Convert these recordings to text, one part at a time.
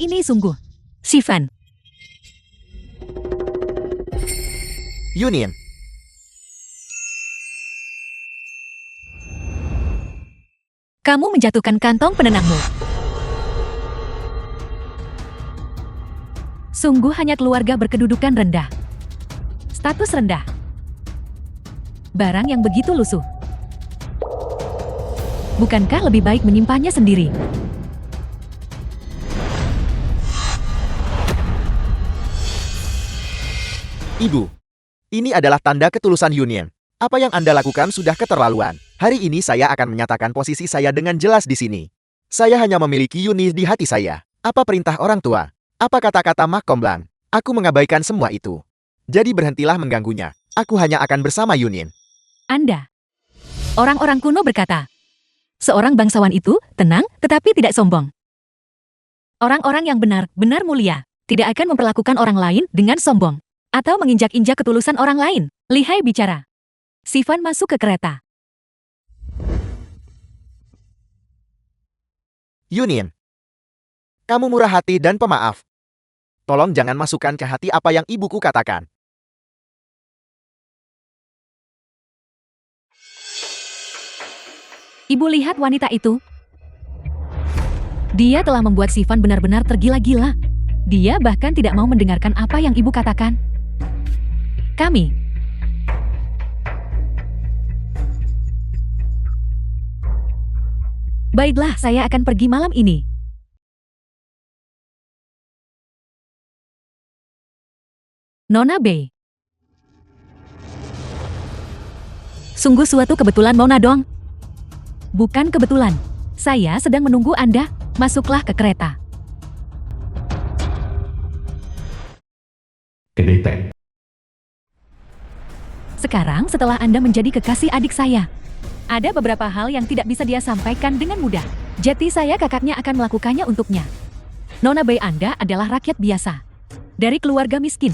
ini sungguh. Sivan. Yunin. Kamu menjatuhkan kantong penenangmu. Sungguh hanya keluarga berkedudukan rendah. Status rendah. Barang yang begitu lusuh. Bukankah lebih baik menyimpannya sendiri? Ibu. Ini adalah tanda ketulusan Yunin. Apa yang Anda lakukan sudah keterlaluan. Hari ini saya akan menyatakan posisi saya dengan jelas di sini. Saya hanya memiliki Yunin di hati saya. Apa perintah orang tua? Apa kata-kata Mak Komblan? Aku mengabaikan semua itu. Jadi berhentilah mengganggunya. Aku hanya akan bersama Yunin. Anda. Orang-orang kuno berkata, seorang bangsawan itu tenang tetapi tidak sombong. Orang-orang yang benar-benar mulia tidak akan memperlakukan orang lain dengan sombong atau menginjak-injak ketulusan orang lain. Lihai bicara. Sivan masuk ke kereta. Yunin. Kamu murah hati dan pemaaf. Tolong jangan masukkan ke hati apa yang ibuku katakan. Ibu lihat wanita itu. Dia telah membuat Sivan benar-benar tergila-gila. Dia bahkan tidak mau mendengarkan apa yang ibu katakan. Kami. Baiklah, saya akan pergi malam ini. Nona Bei. Sungguh suatu kebetulan Nona Dong. Bukan kebetulan. Saya sedang menunggu Anda. Masuklah ke kereta. Kedete. Sekarang setelah Anda menjadi kekasih adik saya, ada beberapa hal yang tidak bisa dia sampaikan dengan mudah. Jadi saya kakaknya akan melakukannya untuknya. Nona Bei Anda adalah rakyat biasa. Dari keluarga miskin.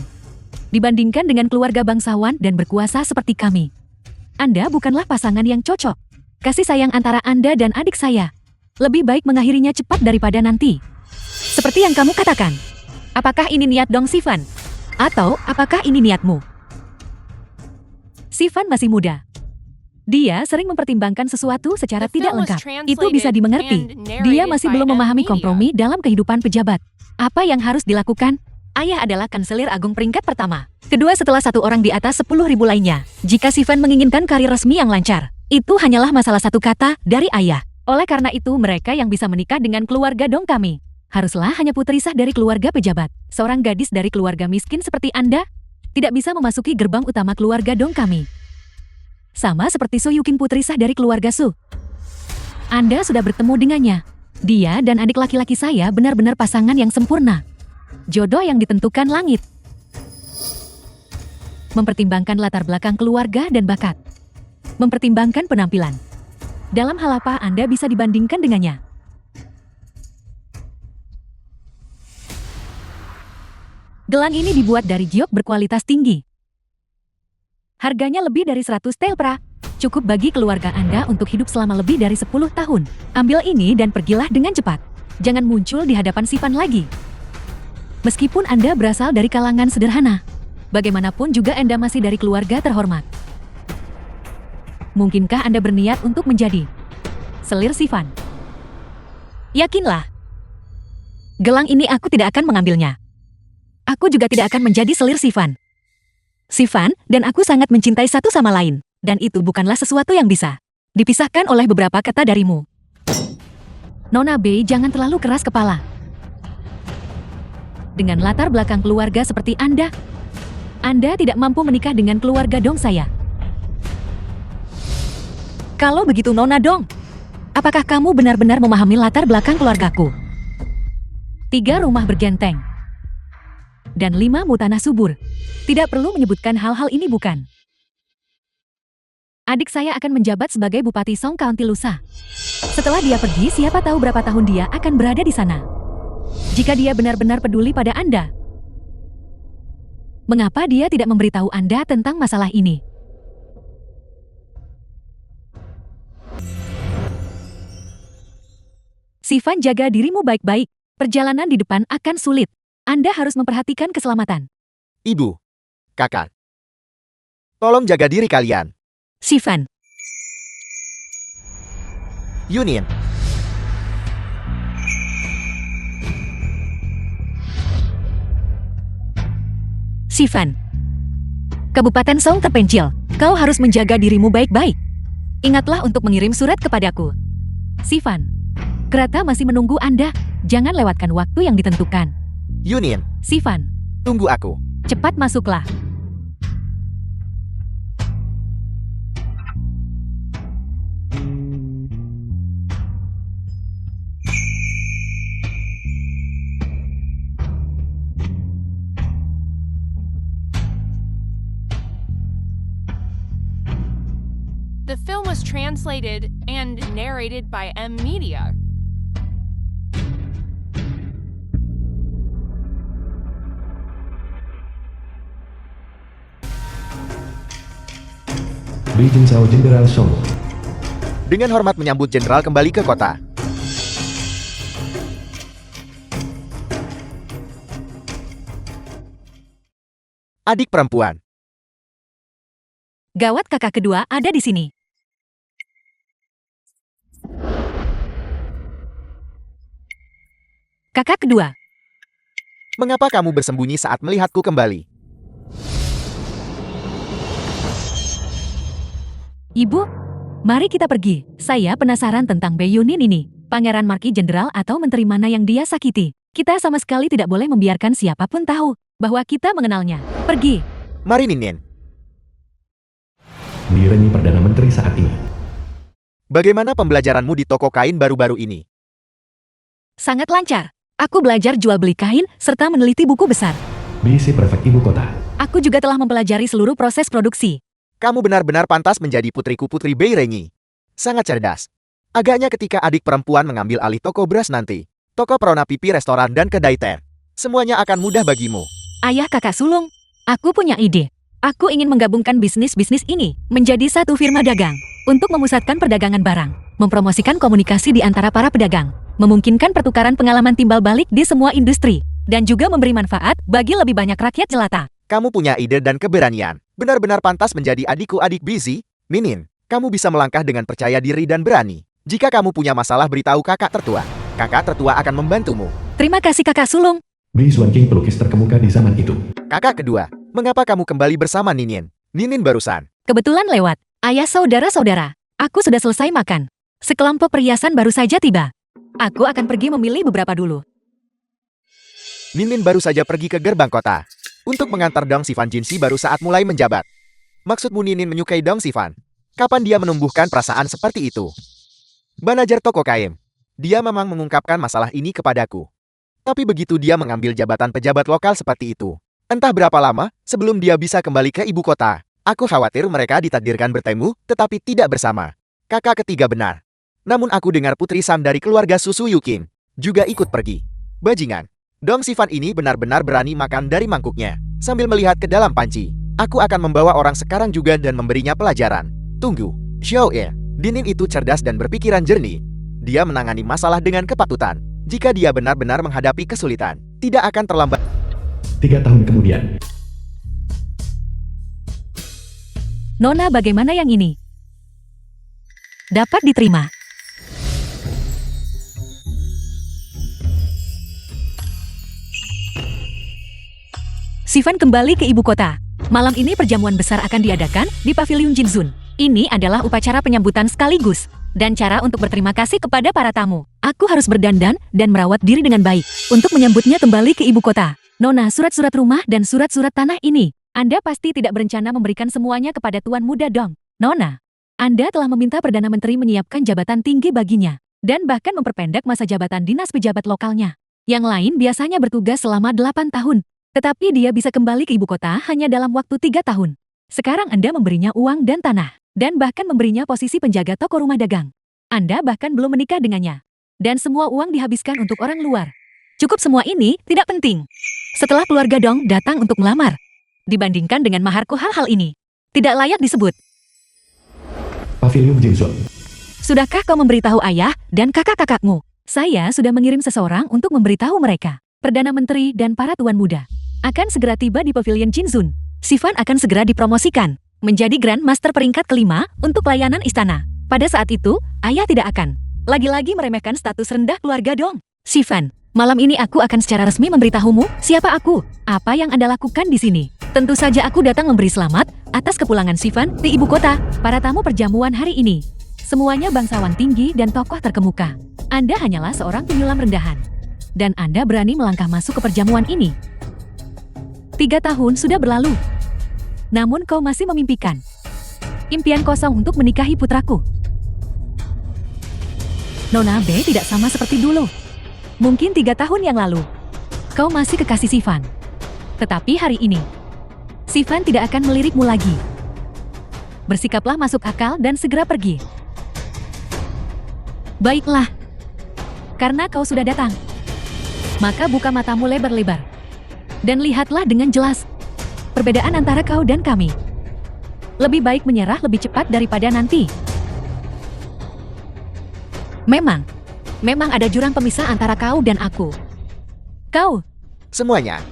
Dibandingkan dengan keluarga bangsawan dan berkuasa seperti kami. Anda bukanlah pasangan yang cocok. Kasih sayang antara Anda dan adik saya. Lebih baik mengakhirinya cepat daripada nanti. Seperti yang kamu katakan. Apakah ini niat Dong Sivan? Atau apakah ini niatmu? Sivan masih muda. Dia sering mempertimbangkan sesuatu secara tidak lengkap. Itu bisa dimengerti. Dia masih belum memahami kompromi dalam kehidupan pejabat. Apa yang harus dilakukan? Ayah adalah kanselir agung peringkat pertama. Kedua setelah satu orang di atas 10.000 lainnya. Jika Sivan menginginkan karir resmi yang lancar, itu hanyalah masalah satu kata dari ayah. Oleh karena itu mereka yang bisa menikah dengan keluarga Dong kami. Haruslah hanya putri sah dari keluarga pejabat. Seorang gadis dari keluarga miskin seperti Anda tidak bisa memasuki gerbang utama keluarga Dong kami. Sama seperti Su Yukin putri sah dari keluarga Su. Anda sudah bertemu dengannya. Dia dan adik laki-laki saya benar-benar pasangan yang sempurna. Jodoh yang ditentukan langit. Mempertimbangkan latar belakang keluarga dan bakat. Mempertimbangkan penampilan. Dalam hal apa Anda bisa dibandingkan dengannya? Gelang ini dibuat dari giok berkualitas tinggi. Harganya lebih dari 100 telpra. Cukup bagi keluarga Anda untuk hidup selama lebih dari 10 tahun. Ambil ini dan pergilah dengan cepat. Jangan muncul di hadapan Sivan lagi. Meskipun Anda berasal dari kalangan sederhana, bagaimanapun juga Anda masih dari keluarga terhormat. Mungkinkah Anda berniat untuk menjadi selir Sivan? Yakinlah. Gelang ini aku tidak akan mengambilnya. Aku juga tidak akan menjadi selir Sivan. Sivan dan aku sangat mencintai satu sama lain. Dan itu bukanlah sesuatu yang bisa dipisahkan oleh beberapa kata darimu. Nona Bei, jangan terlalu keras kepala. Dengan latar belakang keluarga seperti Anda tidak mampu menikah dengan keluarga Dong saya. Kalau begitu Nona Dong, apakah kamu benar-benar memahami latar belakang keluargaku? 3 rumah bergenteng. Dan 5 mu tanah subur. Tidak perlu menyebutkan hal-hal ini bukan? Adik saya akan menjabat sebagai Bupati Song County lusa. Setelah dia pergi, siapa tahu berapa tahun dia akan berada di sana. Jika dia benar-benar peduli pada Anda, mengapa dia tidak memberitahu Anda tentang masalah ini? Sivan, jaga dirimu baik-baik. Perjalanan di depan akan sulit. Anda harus memperhatikan keselamatan. Ibu, kakak, tolong jaga diri kalian. Sivan, Yunin, Sivan. Kabupaten Song terpencil. Kau harus menjaga dirimu baik-baik. Ingatlah untuk mengirim surat kepadaku. Sivan, kereta masih menunggu Anda. Jangan lewatkan waktu yang ditentukan. Yunin, Sivan, tunggu aku. cepat masuklah. The film was translated and narrated by M Media. Brijinsao Jenderal Song. Dengan hormat menyambut jenderal kembali ke kota. Adik perempuan, Gawat, kakak kedua ada di sini. Kakak kedua, mengapa kamu bersembunyi saat melihatku kembali? Ibu, mari kita pergi. Saya penasaran tentang Bae-yunin ini. Pangeran Marki Jenderal atau menteri mana yang dia sakiti. Kita sama sekali tidak boleh membiarkan siapapun tahu bahwa kita mengenalnya. Pergi. Mari Ninin, Direnyi Perdana Menteri saat ini. bagaimana pembelajaranmu di toko kain baru-baru ini? Sangat lancar. Aku belajar jual beli kain serta meneliti buku besar. BC Prefek Ibu Kota. Aku juga telah mempelajari seluruh proses produksi. Kamu benar-benar pantas menjadi putriku Putri Beirenyi. Sangat cerdas. Agaknya ketika adik perempuan mengambil alih toko beras nanti, toko perona pipi, restoran, dan kedai teh, semuanya akan mudah bagimu. Ayah, kakak sulung, aku punya ide. Aku ingin menggabungkan bisnis-bisnis ini menjadi satu firma dagang untuk memusatkan perdagangan barang, mempromosikan komunikasi di antara para pedagang, memungkinkan pertukaran pengalaman timbal balik di semua industri, dan juga memberi manfaat bagi lebih banyak rakyat jelata. Kamu punya ide dan keberanian. Benar-benar pantas menjadi adikku, adik Busy. Ninin, kamu bisa melangkah dengan percaya diri dan berani. Jika kamu punya masalah, beritahu kakak tertua. Kakak tertua akan membantumu. Terima kasih, kakak sulung. Bi Xuan King pelukis terkemuka di zaman itu. Kakak kedua, mengapa kamu kembali bersama Ninin? Ninin barusan. Kebetulan lewat. Ayah, saudara-saudara, aku sudah selesai makan. Sekelompok perhiasan baru saja tiba. Aku akan pergi memilih beberapa dulu. Ninin baru saja pergi ke gerbang kota untuk mengantar Dong Sivan. Jinsi baru saat mulai menjabat. Maksudmu Ninin menyukai Dong Sivan? Kapan dia menumbuhkan perasaan seperti itu? Manajer toko kain. Dia memang mengungkapkan masalah ini kepadaku. Tapi begitu dia mengambil jabatan pejabat lokal seperti itu, entah berapa lama sebelum dia bisa kembali ke ibu kota, aku khawatir mereka ditakdirkan bertemu, tetapi tidak bersama. Kakak ketiga benar. Namun aku dengar Putri Sam dari keluarga Susu Yukin juga ikut pergi. Bajingan. Dong Sivan ini benar-benar berani makan dari mangkuknya. Sambil melihat ke dalam panci, aku akan membawa orang sekarang juga dan memberinya pelajaran. Tunggu, Xiao Ye. Dinin itu cerdas dan berpikiran jernih. Dia menangani masalah dengan kepatutan. Jika dia benar-benar menghadapi kesulitan, tidak akan terlambat. 3 tahun kemudian. Nona, bagaimana yang ini? Dapat diterima. Sivan kembali ke ibu kota. Malam ini perjamuan besar akan diadakan di Pavilion Jinzun. Ini adalah upacara penyambutan sekaligus dan cara untuk berterima kasih kepada para tamu. Aku harus berdandan dan merawat diri dengan baik untuk menyambutnya kembali ke ibu kota. Nona, surat-surat rumah dan surat-surat tanah ini, Anda pasti tidak berencana memberikan semuanya kepada Tuan Muda Dong. Nona, Anda telah meminta Perdana Menteri menyiapkan jabatan tinggi baginya dan bahkan memperpendek masa jabatan dinas pejabat lokalnya. Yang lain biasanya bertugas selama 8 tahun. Tetapi dia bisa kembali ke ibu kota hanya dalam waktu 3 tahun. Sekarang Anda memberinya uang dan tanah, dan bahkan memberinya posisi penjaga toko rumah dagang. Anda bahkan belum menikah dengannya. Dan semua uang dihabiskan untuk orang luar. Cukup semua ini tidak penting. Setelah keluarga Dong datang untuk melamar. Dibandingkan dengan maharku, hal-hal ini tidak layak disebut. Pavilion Jinzun. Sudahkah kau memberitahu ayah dan kakak-kakakmu Saya sudah mengirim seseorang untuk memberitahu mereka. Perdana Menteri dan para tuan muda akan segera tiba di Pavilion Jinzun. Sivan akan segera dipromosikan menjadi Grand Master peringkat kelima untuk layanan istana. Pada saat itu, ayah tidak akan lagi-lagi meremehkan status rendah keluarga dong. Sivan, malam ini aku akan secara resmi memberitahumu siapa aku, apa yang Anda lakukan di sini. Tentu saja aku datang memberi selamat atas kepulangan Sivan di ibu kota. Para tamu perjamuan hari ini semuanya bangsawan tinggi dan tokoh terkemuka. Anda hanyalah seorang penyulam rendahan. Dan Anda berani melangkah masuk ke perjamuan ini. 3 tahun sudah berlalu. Namun kau masih memimpikan impian kosong untuk menikahi putraku. Nona B tidak sama seperti dulu. Mungkin 3 tahun yang lalu, kau masih kekasih Sivan. Tetapi hari ini, Sivan tidak akan melirikmu lagi. Bersikaplah masuk akal dan segera pergi. Baiklah. Karena kau sudah datang, maka buka matamu lebar-lebar. Dan lihatlah dengan jelas perbedaan antara kau dan kami. Lebih baik menyerah lebih cepat daripada nanti. Memang ada jurang pemisah antara kau dan aku. Kau. Semuanya.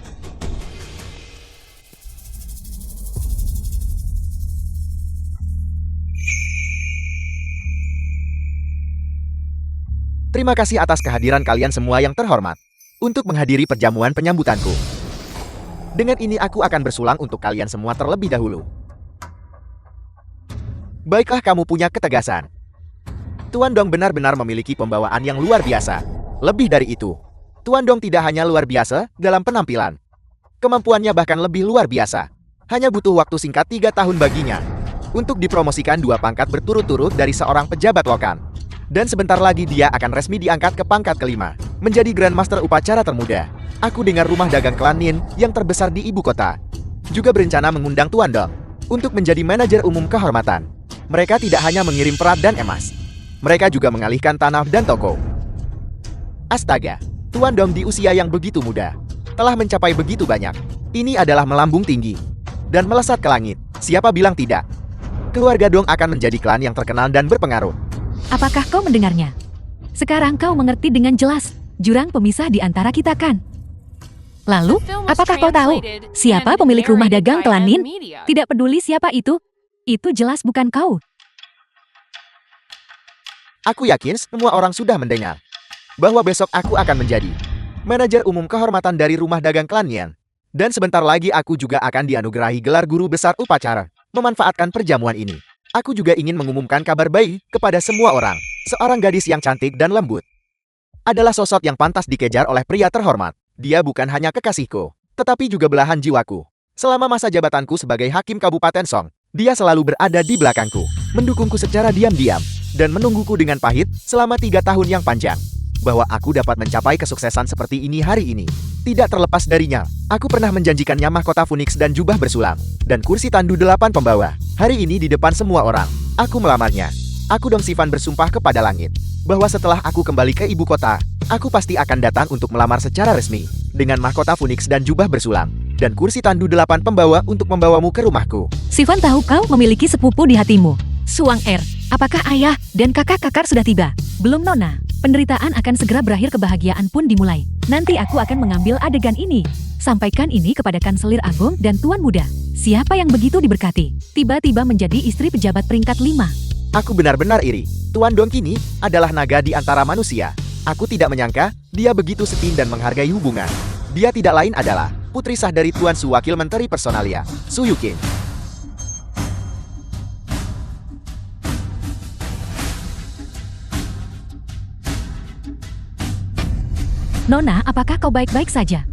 Terima kasih atas kehadiran kalian semua yang terhormat untuk menghadiri perjamuan penyambutanku. Dengan ini aku akan bersulang untuk kalian semua terlebih dahulu. Baiklah, kamu punya ketegasan. Tuan Dong benar-benar memiliki pembawaan yang luar biasa. Lebih dari itu, Tuan Dong tidak hanya luar biasa dalam penampilan. Kemampuannya bahkan lebih luar biasa. Hanya butuh waktu singkat 3 tahun baginya untuk dipromosikan 2 pangkat berturut-turut dari seorang pejabat Wokan. Dan sebentar lagi dia akan resmi diangkat ke pangkat kelima, menjadi Grand Master upacara termuda. Aku dengar rumah dagang klan Nin yang terbesar di ibu kota juga berencana mengundang Tuan Dong untuk menjadi manajer umum kehormatan. Mereka tidak hanya mengirim perak dan emas, mereka juga mengalihkan tanah dan toko. Astaga, Tuan Dong di usia yang begitu muda telah mencapai begitu banyak. Ini adalah melambung tinggi dan melesat ke langit. Siapa bilang tidak? Keluarga Dong akan menjadi klan yang terkenal dan berpengaruh. Apakah kau mendengarnya? Sekarang kau mengerti dengan jelas jurang pemisah di antara kita kan? Lalu, apakah kau tahu siapa pemilik rumah dagang klan Nin? Tidak peduli siapa itu jelas bukan kau. Aku yakin semua orang sudah mendengar bahwa besok aku akan menjadi manajer umum kehormatan dari rumah dagang klan Nin. Dan sebentar lagi aku juga akan dianugerahi gelar guru besar upacara. Memanfaatkan perjamuan ini, aku juga ingin mengumumkan kabar baik kepada semua orang. Seorang gadis yang cantik dan lembut adalah sosok yang pantas dikejar oleh pria terhormat. Dia bukan hanya kekasihku, tetapi juga belahan jiwaku. Selama masa jabatanku sebagai hakim Kabupaten Song, dia selalu berada di belakangku, mendukungku secara diam-diam, dan menungguku dengan pahit selama 3 tahun yang panjang. Bahwa aku dapat mencapai kesuksesan seperti ini hari ini tidak terlepas darinya. Aku pernah menjanjikannya mahkota Phoenix dan jubah bersulam, dan kursi tandu 8 pembawa. Hari ini di depan semua orang, aku melamarnya. Aku Dong Sivan bersumpah kepada langit bahwa setelah aku kembali ke ibu kota, aku pasti akan datang untuk melamar secara resmi dengan mahkota Phoenix dan jubah bersulam, dan kursi tandu 8 pembawa untuk membawamu ke rumahku. Sivan tahu kau memiliki sepupu di hatimu. Suang Er, apakah ayah dan kakak-kakak sudah tiba? Belum, Nona. Penderitaan akan segera berakhir, kebahagiaan pun dimulai. Nanti aku akan mengambil adegan ini. Sampaikan ini kepada Kanselir Agung dan Tuan Muda. Siapa yang begitu diberkati, tiba-tiba menjadi istri pejabat peringkat 5. Aku benar-benar iri. Tuan Dong kini adalah naga di antara manusia. Aku tidak menyangka dia begitu setia dan menghargai hubungan. Dia tidak lain adalah putri sah dari Tuan Su, Wakil Menteri Personalia, Su Yukin. Nona, apakah kau baik-baik saja?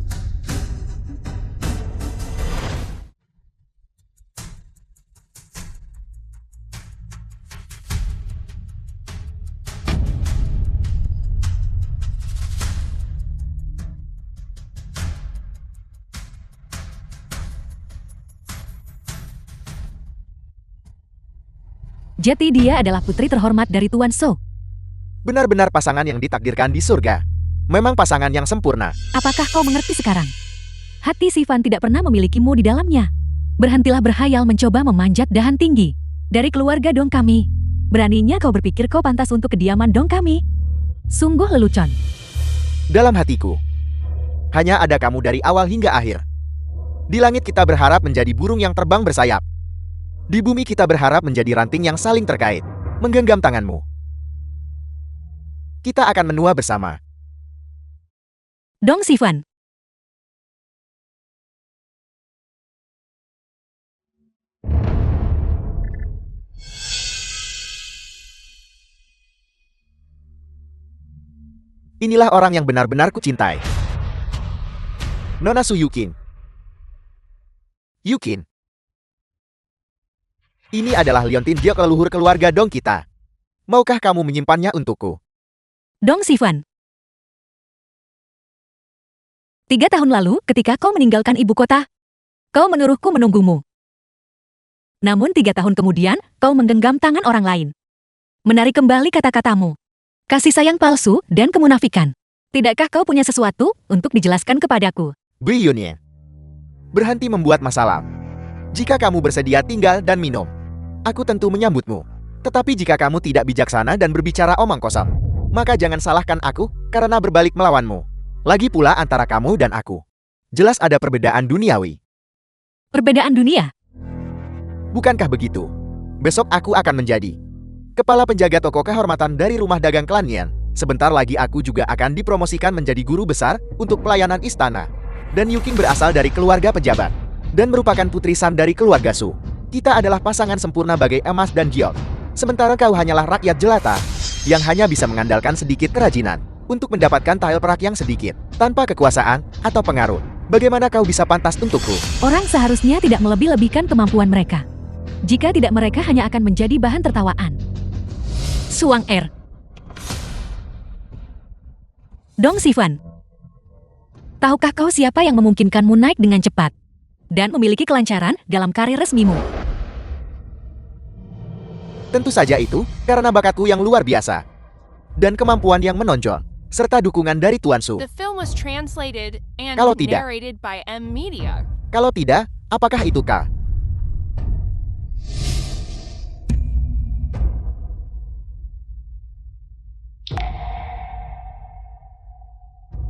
Jadi dia adalah putri terhormat dari Tuan So. Benar-benar pasangan yang ditakdirkan di surga. Memang pasangan yang sempurna. Apakah kau mengerti sekarang? Hati Sivan tidak pernah memilikimu di dalamnya. Berhentilah berhayal mencoba memanjat dahan tinggi dari keluarga Dong kami. Beraninya kau berpikir kau pantas untuk kediaman Dong kami? Sungguh lelucon. Dalam hatiku, hanya ada kamu dari awal hingga akhir. Di langit kita berharap menjadi burung yang terbang bersayap. Di bumi kita berharap menjadi ranting yang saling terkait, menggenggam tanganmu. Kita akan menua bersama. Dong Sivan. Inilah orang yang benar-benar kucintai. Nona Su Yukin. Yukin. Ini adalah liontin Jiok leluhur keluarga Dong kita. Maukah kamu menyimpannya untukku? Dong Sivan. 3 tahun lalu, ketika kau meninggalkan ibu kota, kau menyuruhku menunggumu. Namun 3 tahun kemudian, kau menggenggam tangan orang lain. Menarik kembali kata-katamu. Kasih sayang palsu dan kemunafikan. Tidakkah kau punya sesuatu untuk dijelaskan kepadaku? Bui Yunyan. Berhenti membuat masalah. Jika kamu bersedia tinggal dan minum, aku tentu menyambutmu. Tetapi jika kamu tidak bijaksana dan berbicara omong kosong, maka jangan salahkan aku karena berbalik melawanmu. Lagi pula antara kamu dan aku, jelas ada perbedaan duniawi. Perbedaan dunia? Bukankah begitu? Besok aku akan menjadi kepala penjaga toko kehormatan dari rumah dagang klan Nian. Sebentar lagi aku juga akan dipromosikan menjadi guru besar untuk pelayanan istana. Dan Yuking berasal dari keluarga pejabat dan merupakan putri San dari keluarga Su. Kita adalah pasangan sempurna bagai emas dan giok. Sementara kau hanyalah rakyat jelata yang hanya bisa mengandalkan sedikit kerajinan untuk mendapatkan tile perak yang sedikit tanpa kekuasaan atau pengaruh. Bagaimana kau bisa pantas untukku? Orang seharusnya tidak melebih-lebihkan kemampuan mereka. Jika tidak, mereka hanya akan menjadi bahan tertawaan. Suang Er. Dong Sivan. Tahukah kau siapa yang memungkinkanmu naik dengan cepat dan memiliki kelancaran dalam karir resmimu? Tentu saja itu karena bakatku yang luar biasa dan kemampuan yang menonjol serta dukungan dari Tuan Su. The film was translated and Kalau tidak. narrated by M Media. Kalau tidak, apakah itu kah?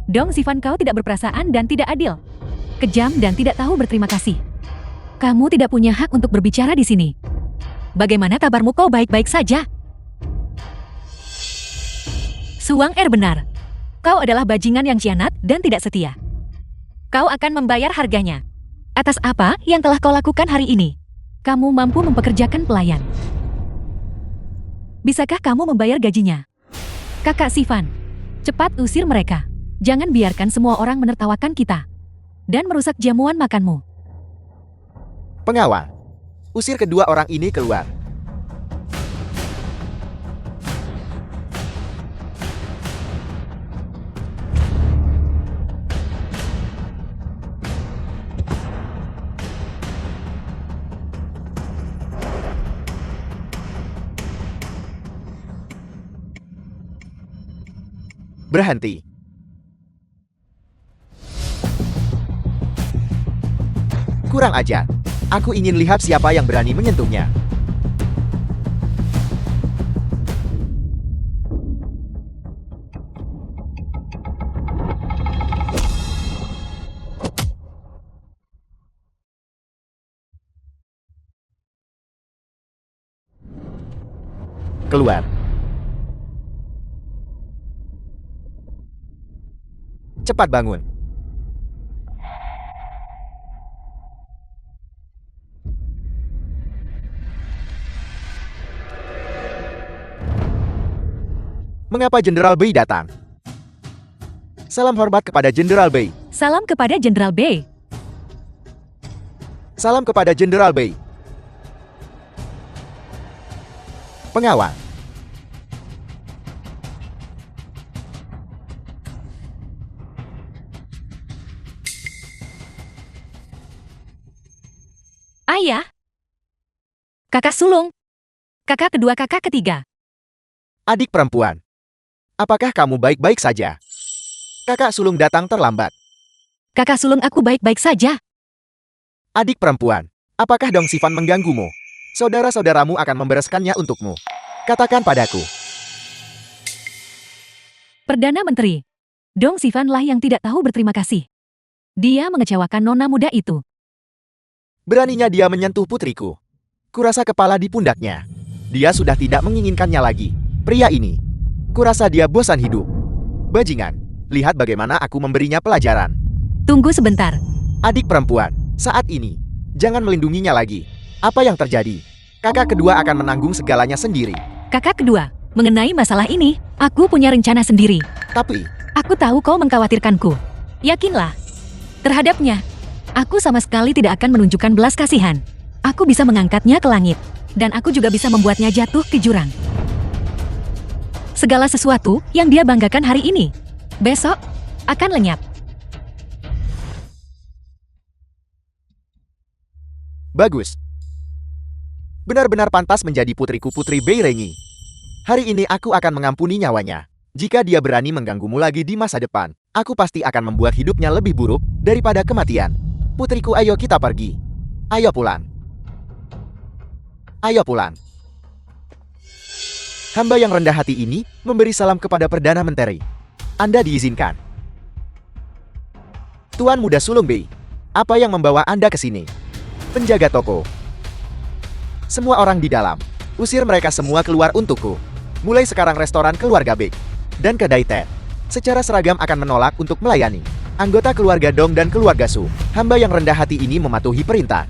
Dong Sivan, kau tidak berperasaan dan tidak adil. Kejam dan tidak tahu berterima kasih. Kamu tidak punya hak untuk berbicara di sini. Bagaimana kabarmu? Kau baik-baik saja? Suang Er benar. Kau adalah bajingan yang khianat dan tidak setia. Kau akan membayar harganya. Atas apa yang telah kau lakukan hari ini? Kamu mampu mempekerjakan pelayan. Bisakah kamu membayar gajinya? Kakak Sivan, cepat usir mereka. Jangan biarkan semua orang menertawakan kita dan merusak jamuan makanmu. Pengawal, usir kedua orang ini keluar. Berhenti. Kurang ajar. Aku ingin lihat siapa yang berani menyentuhnya. Keluar. Cepat bangun. Mengapa Jenderal Bei datang? Salam hormat kepada Jenderal Bei. Salam kepada Jenderal Bei. Salam kepada Jenderal Bei. Pengawal. Ayah. Kakak sulung. Kakak kedua, kakak ketiga. Adik perempuan. Apakah kamu baik-baik saja? Kakak sulung datang terlambat. Kakak sulung, aku baik-baik saja. Adik perempuan. Apakah Dong Sivan mengganggumu? Saudara-saudaramu akan membereskannya untukmu. Katakan padaku. Perdana Menteri. Dong Sivan lah yang tidak tahu berterima kasih. Dia mengecewakan nona muda itu. Beraninya dia menyentuh putriku. Kurasa kepala di pundaknya. Dia sudah tidak menginginkannya lagi. Pria ini. Kurasa dia bosan hidup. Bajingan, lihat bagaimana aku memberinya pelajaran. Tunggu sebentar. Adik perempuan, saat ini, jangan melindunginya lagi. Apa yang terjadi? Kakak kedua akan menanggung segalanya sendiri. Kakak kedua, mengenai masalah ini, aku punya rencana sendiri. Tapi, Aku tahu kau mengkhawatirkanku. Yakinlah. Terhadapnya, aku sama sekali tidak akan menunjukkan belas kasihan. Aku bisa mengangkatnya ke langit. Dan aku juga bisa membuatnya jatuh ke jurang. Segala sesuatu yang dia banggakan hari ini, besok akan lenyap. bagus. Benar-benar pantas menjadi putriku Putri Beirengi. Hari ini aku akan mengampuni nyawanya. Jika dia berani mengganggumu lagi di masa depan, aku pasti akan membuat hidupnya lebih buruk daripada kematian. Putriku, ayo kita pergi. Ayo pulang. Ayo pulang. Hamba yang rendah hati ini memberi salam kepada Perdana Menteri. Anda diizinkan. Tuan Muda Sulung Bei, apa yang membawa Anda ke sini? Penjaga toko. Semua orang di dalam. Usir mereka semua keluar untukku. Mulai sekarang restoran keluarga Bei dan kedai teh secara seragam akan menolak untuk melayani anggota keluarga Dong dan keluarga Su. Hamba yang rendah hati ini mematuhi perintah.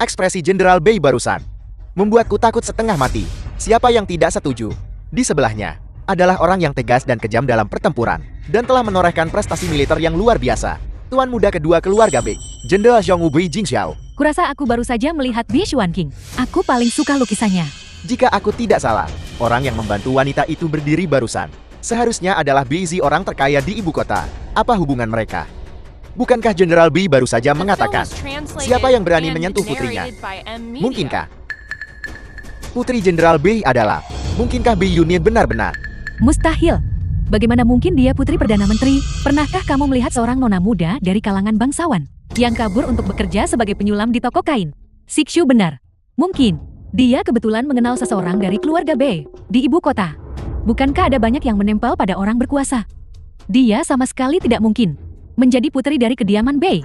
Ekspresi Jenderal Bei barusan membuatku takut setengah mati. Siapa yang tidak setuju? Di sebelahnya adalah orang yang tegas dan kejam dalam pertempuran dan telah menorehkan prestasi militer yang luar biasa. Tuan muda kedua keluarga Bei, Jenderal Zhongwu Bei Jingxiao. Kurasa aku baru saja melihat Bi Xuanqing. Aku paling suka lukisannya. Jika aku tidak salah, orang yang membantu wanita itu berdiri barusan. Seharusnya adalah Beizi, orang terkaya di ibu kota. Apa hubungan mereka? Bukankah Jenderal Bei baru saja mengatakan, siapa yang berani menyentuh putrinya? Mungkinkah Putri Jenderal Bei adalah, mungkinkah Bei Yunin benar-benar? Mustahil. Bagaimana mungkin dia putri Perdana Menteri? Pernahkah kamu melihat seorang nona muda dari kalangan bangsawan yang kabur untuk bekerja sebagai penyulam di toko kain? Sikshu benar. Mungkin dia kebetulan mengenal seseorang dari keluarga Bei di ibu kota. Bukankah ada banyak yang menempel pada orang berkuasa? Dia sama sekali tidak mungkin menjadi putri dari kediaman Bei.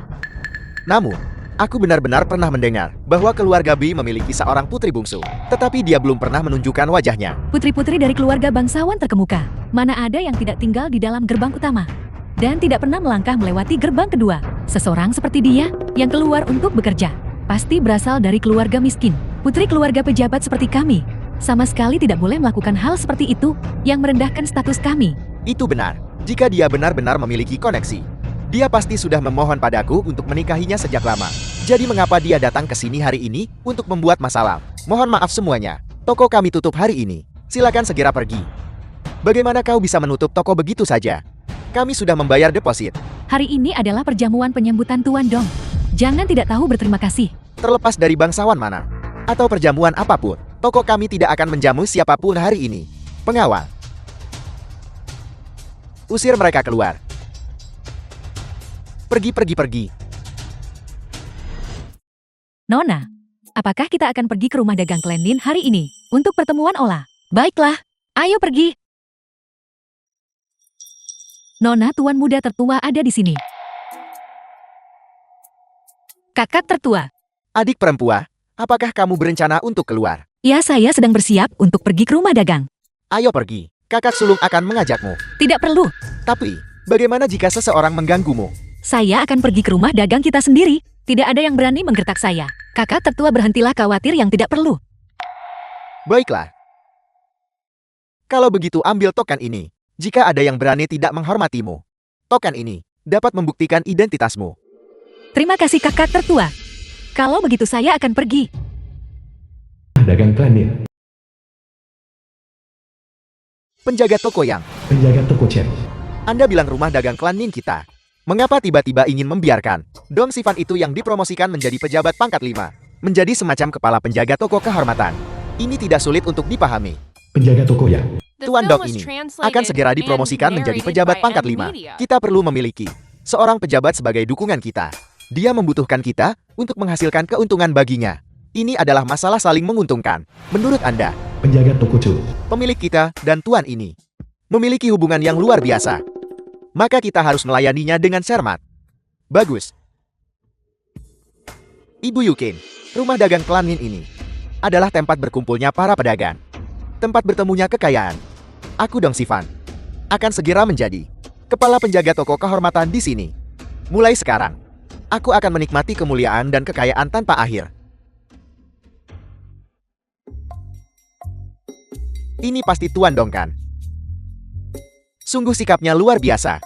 Namun, aku benar-benar pernah mendengar bahwa keluarga Bei memiliki seorang putri bungsu, tetapi dia belum pernah menunjukkan wajahnya. Putri-putri dari keluarga bangsawan terkemuka, mana ada yang tidak tinggal di dalam gerbang utama dan tidak pernah melangkah melewati gerbang kedua. Seseorang seperti dia yang keluar untuk bekerja pasti berasal dari keluarga miskin. Putri keluarga pejabat seperti kami sama sekali tidak boleh melakukan hal seperti itu yang merendahkan status kami. Itu benar. Jika dia benar-benar memiliki koneksi, dia pasti sudah memohon padaku untuk menikahinya sejak lama. Jadi mengapa dia datang ke sini hari ini untuk membuat masalah? Mohon maaf semuanya. Toko kami tutup hari ini. Silakan segera pergi. Bagaimana kau bisa menutup toko begitu saja? Kami sudah membayar deposit. Hari ini adalah perjamuan penyambutan Tuan Dong. Jangan tidak tahu berterima kasih. Terlepas dari bangsawan mana atau perjamuan apapun, toko kami tidak akan menjamu siapapun hari ini. Pengawal, usir mereka keluar. Pergi. Nona, apakah kita akan pergi ke rumah dagang Klendin hari ini untuk pertemuan Ola? Baiklah, ayo pergi. Nona, tuan muda tertua ada di sini. Kakak tertua. Adik perempuan, apakah kamu berencana untuk keluar? Ya, saya sedang bersiap untuk pergi ke rumah dagang. Ayo pergi, kakak sulung akan mengajakmu. Tidak perlu. Tapi, bagaimana jika seseorang mengganggumu? Saya akan pergi ke rumah dagang kita sendiri. Tidak ada yang berani menggertak saya. Kakak tertua, berhentilah khawatir yang tidak perlu. Baiklah. Kalau begitu ambil token ini. Jika ada yang berani tidak menghormatimu, token ini dapat membuktikan identitasmu. Terima kasih kakak tertua. Kalau begitu saya akan pergi. Dagang Klendin. Penjaga toko yang. Penjaga toko Chen. Anda bilang rumah dagang Klendin kita. Mengapa tiba-tiba ingin membiarkan Dong Sivan itu yang dipromosikan menjadi pejabat pangkat 5, menjadi semacam kepala penjaga toko kehormatan? Ini tidak sulit untuk dipahami. Penjaga toko yang. Tuan Dong ini akan segera dipromosikan menjadi pejabat pangkat 5. Kita perlu memiliki seorang pejabat sebagai dukungan kita. Dia membutuhkan kita untuk menghasilkan keuntungan baginya. Ini adalah masalah saling menguntungkan. Menurut Anda, Penjaga toko Chu. pemilik kita dan tuan ini memiliki hubungan yang luar biasa. Maka kita harus melayaninya dengan cermat. Bagus. Ibu Yukin, rumah dagang klan Nin ini adalah tempat berkumpulnya para pedagang. Tempat bertemunya kekayaan. Aku Dong Sifan akan segera menjadi kepala penjaga toko kehormatan di sini. Mulai sekarang, aku akan menikmati kemuliaan dan kekayaan tanpa akhir. Ini pasti Tuan Dong kan? Sungguh sikapnya luar biasa.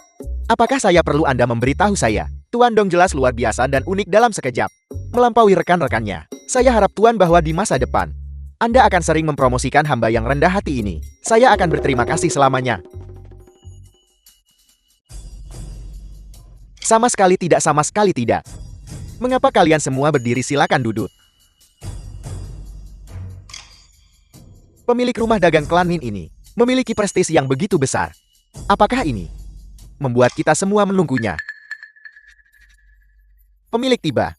Apakah saya perlu Anda memberitahu saya? Tuan Dong jelas luar biasa dan unik dalam sekejap. Melampaui rekan-rekannya. Saya harap Tuan bahwa di masa depan, Anda akan sering mempromosikan hamba yang rendah hati ini. Saya akan berterima kasih selamanya. Sama sekali tidak, sama sekali tidak. Mengapa kalian semua berdiri? Silakan duduk. Pemilik rumah dagang klan Nin ini memiliki prestis yang begitu besar. Apakah ini membuat kita semua menunggunya? Pemilik tiba.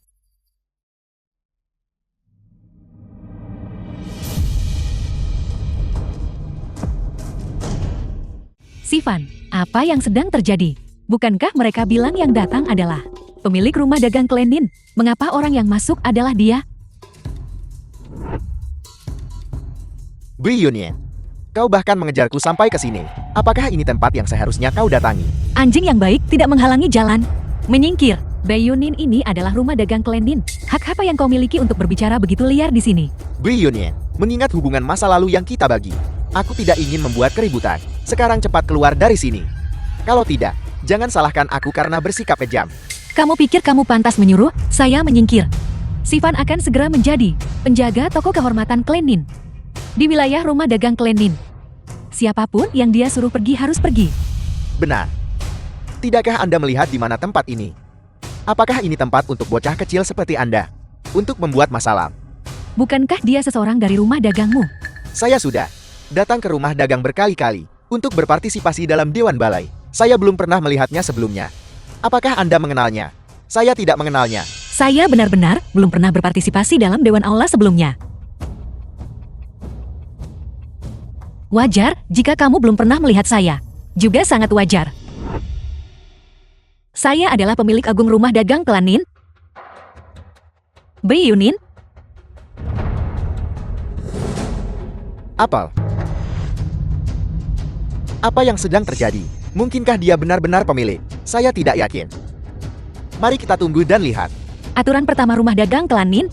Sifan, apa yang sedang terjadi? Bukankah mereka bilang yang datang adalah pemilik rumah dagang klan Nin? Mengapa orang yang masuk adalah dia? Bri Yunyan, kau bahkan mengejarku sampai ke sini. Apakah ini tempat yang seharusnya kau datangi? Anjing yang baik tidak menghalangi jalan. Menyingkir. Bayunin ini adalah rumah dagang klan Nin. Hak apa yang kau miliki untuk berbicara begitu liar di sini? Bri Yunyan, mengingat hubungan masa lalu yang kita bagi, aku tidak ingin membuat keributan. Sekarang cepat keluar dari sini. Kalau tidak, jangan salahkan aku karena bersikap kejam. Kamu pikir kamu pantas menyuruh saya menyingkir? Sifan akan segera menjadi penjaga toko kehormatan klan Nin di wilayah rumah dagang klan Nin. Siapapun yang dia suruh pergi harus pergi. Benar. Tidakkah Anda melihat di mana tempat ini? Apakah ini tempat untuk bocah kecil seperti Anda? Untuk membuat masalah? Bukankah dia seseorang dari rumah dagangmu? Saya sudah datang ke rumah dagang berkali-kali untuk berpartisipasi dalam Dewan Balai. Saya belum pernah melihatnya sebelumnya. Apakah Anda mengenalnya? Saya tidak mengenalnya. Saya benar-benar belum pernah berpartisipasi dalam Dewan Aula sebelumnya. Wajar jika kamu belum pernah melihat saya. Juga sangat wajar. Saya adalah pemilik agung rumah dagang klan Nin. Bri Yunin. Apa yang sedang terjadi? Mungkinkah dia benar-benar pemilik? Saya tidak yakin. Mari kita tunggu dan lihat. Aturan pertama rumah dagang klan Nin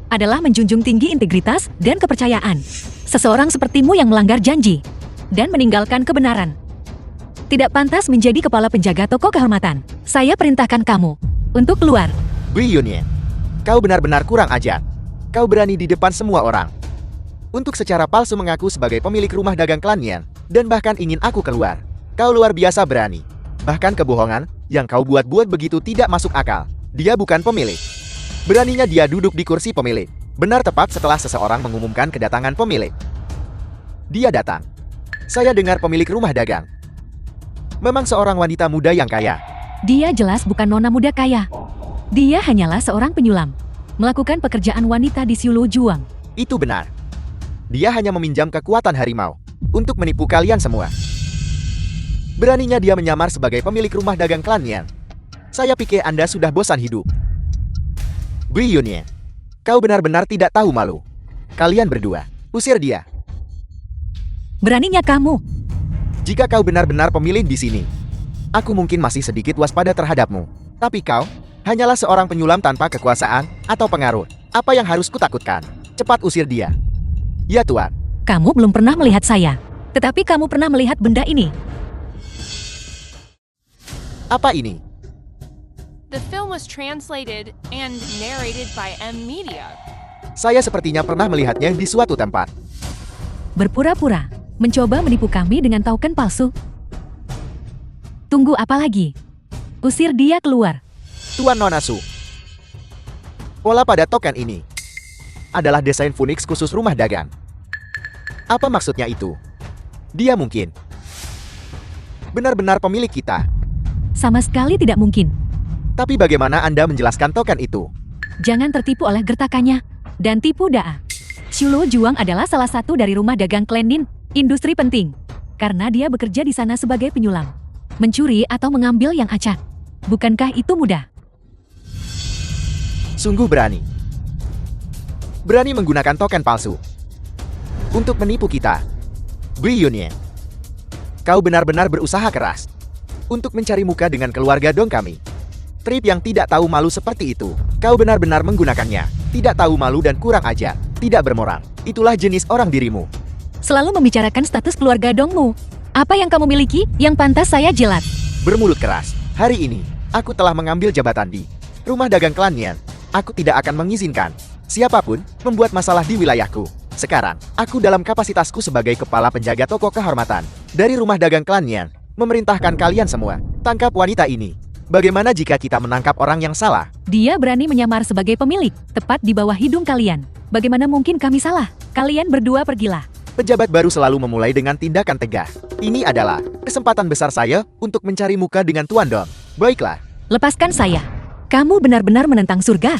adalah menjunjung tinggi integritas dan kepercayaan. Seseorang sepertimu yang melanggar janji dan meninggalkan kebenaran tidak pantas menjadi kepala penjaga toko kehormatan. Saya perintahkan kamu untuk keluar. Bri Yunyan, kau benar-benar kurang ajar. Kau berani di depan semua orang untuk secara palsu mengaku sebagai pemilik rumah dagang klan Yan dan bahkan ingin aku keluar. Kau luar biasa berani. Bahkan kebohongan yang kau buat-buat begitu tidak masuk akal. Dia bukan pemilik. Beraninya dia duduk di kursi pemilik. Benar tepat setelah seseorang mengumumkan kedatangan pemilik. Dia datang. Saya dengar pemilik rumah dagang memang seorang wanita muda yang kaya. Dia jelas bukan nona muda kaya. Dia hanyalah seorang penyulam. Melakukan pekerjaan wanita di Siulu Juang. Itu benar. Dia hanya meminjam kekuatan harimau untuk menipu kalian semua. Beraninya dia menyamar sebagai pemilik rumah dagang klan Yan. Saya pikir Anda sudah bosan hidup. Bri Yunyan, kau benar-benar tidak tahu malu. Kalian berdua, usir dia. Beraninya kamu. Jika kau benar-benar pemilik di sini, aku mungkin masih sedikit waspada terhadapmu. Tapi kau hanyalah seorang penyulam tanpa kekuasaan atau pengaruh. Apa yang harus kutakutkan? Cepat usir dia. Ya Tuan. Kamu belum pernah melihat saya. Tetapi kamu pernah melihat benda ini. Apa ini? The film was translated and narrated by M Media. Saya sepertinya pernah melihatnya di suatu tempat. Berpura-pura. Mencoba menipu kami dengan token palsu. Tunggu apa lagi? Usir dia keluar. Tuan Nona Su. Pola pada token ini adalah desain Phoenix khusus rumah dagang. Apa maksudnya itu? Dia mungkin benar-benar pemilik kita. Sama sekali tidak mungkin. Tapi bagaimana Anda menjelaskan token itu? Jangan tertipu oleh gertakannya. dan tipu daya. Shulu Juang adalah salah satu dari rumah dagang klan Nin, industri penting. Karena dia bekerja di sana sebagai penyulam. Mencuri atau mengambil yang acak. Bukankah itu mudah? Sungguh berani. Berani menggunakan token palsu. Untuk menipu kita. Gui Yunyan. Kau benar-benar berusaha keras. Untuk mencari muka dengan keluarga dong kami. Trip yang tidak tahu malu seperti itu. Kau benar-benar menggunakannya. Tidak tahu malu dan kurang ajar. Tidak bermoral. Itulah jenis orang dirimu. Selalu membicarakan status keluarga dongmu. Apa yang kamu miliki yang pantas saya jilat? Bermulut keras. Hari ini, aku telah mengambil jabatan di rumah dagang klan Nian. Aku tidak akan mengizinkan siapapun membuat masalah di wilayahku. Sekarang, aku dalam kapasitasku sebagai kepala penjaga toko kehormatan dari rumah dagang klan Nian, memerintahkan kalian semua, tangkap wanita ini. Bagaimana jika kita menangkap orang yang salah? Dia berani menyamar sebagai pemilik, tepat di bawah hidung kalian. Bagaimana mungkin kami salah? Kalian berdua pergilah. Pejabat baru selalu memulai dengan tindakan tegas. Ini adalah kesempatan besar saya untuk mencari muka dengan Tuan Dong. Baiklah. Lepaskan saya. Kamu benar-benar menentang surga.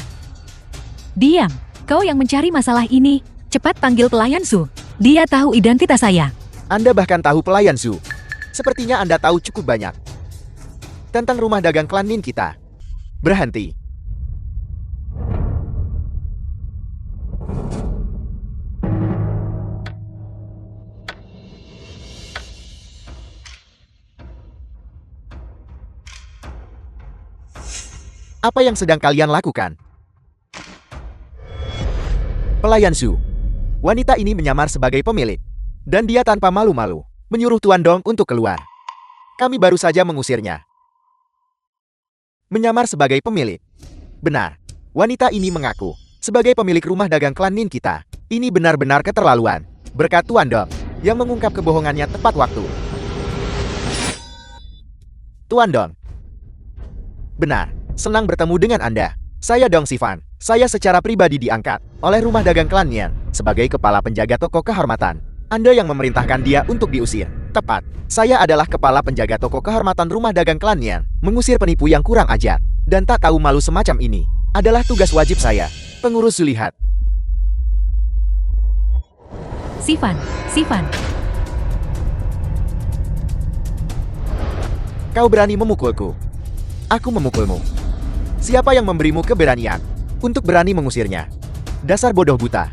Diam. Kau yang mencari masalah ini. Cepat panggil pelayan Su. Dia tahu identitas saya. Anda bahkan tahu pelayan Su. Sepertinya Anda tahu cukup banyak tentang rumah dagang klan Nin kita. Berhenti. Apa yang sedang kalian lakukan? Pelayan Su. Wanita ini menyamar sebagai pemilik. Dan dia tanpa malu-malu menyuruh Tuan Dong untuk keluar. Kami baru saja mengusirnya. Menyamar sebagai pemilik. Benar. Wanita ini mengaku sebagai pemilik rumah dagang klan Nin kita. Ini benar-benar keterlaluan. Berkat Tuan Dong yang mengungkap kebohongannya tepat waktu. Tuan Dong. Benar. Senang bertemu dengan Anda. Saya Dong Sivan. Saya secara pribadi diangkat oleh rumah dagang klan Nian sebagai kepala penjaga toko kehormatan. Anda yang memerintahkan dia untuk diusir. Tepat. Saya adalah kepala penjaga toko kehormatan rumah dagang klan Nian. Mengusir penipu yang kurang ajar dan tak tahu malu semacam ini adalah tugas wajib saya, pengurus Zulihat. Sivan. Kau berani memukulku. Aku memukulmu. Siapa yang memberimu keberanian untuk berani mengusirnya? Dasar bodoh buta.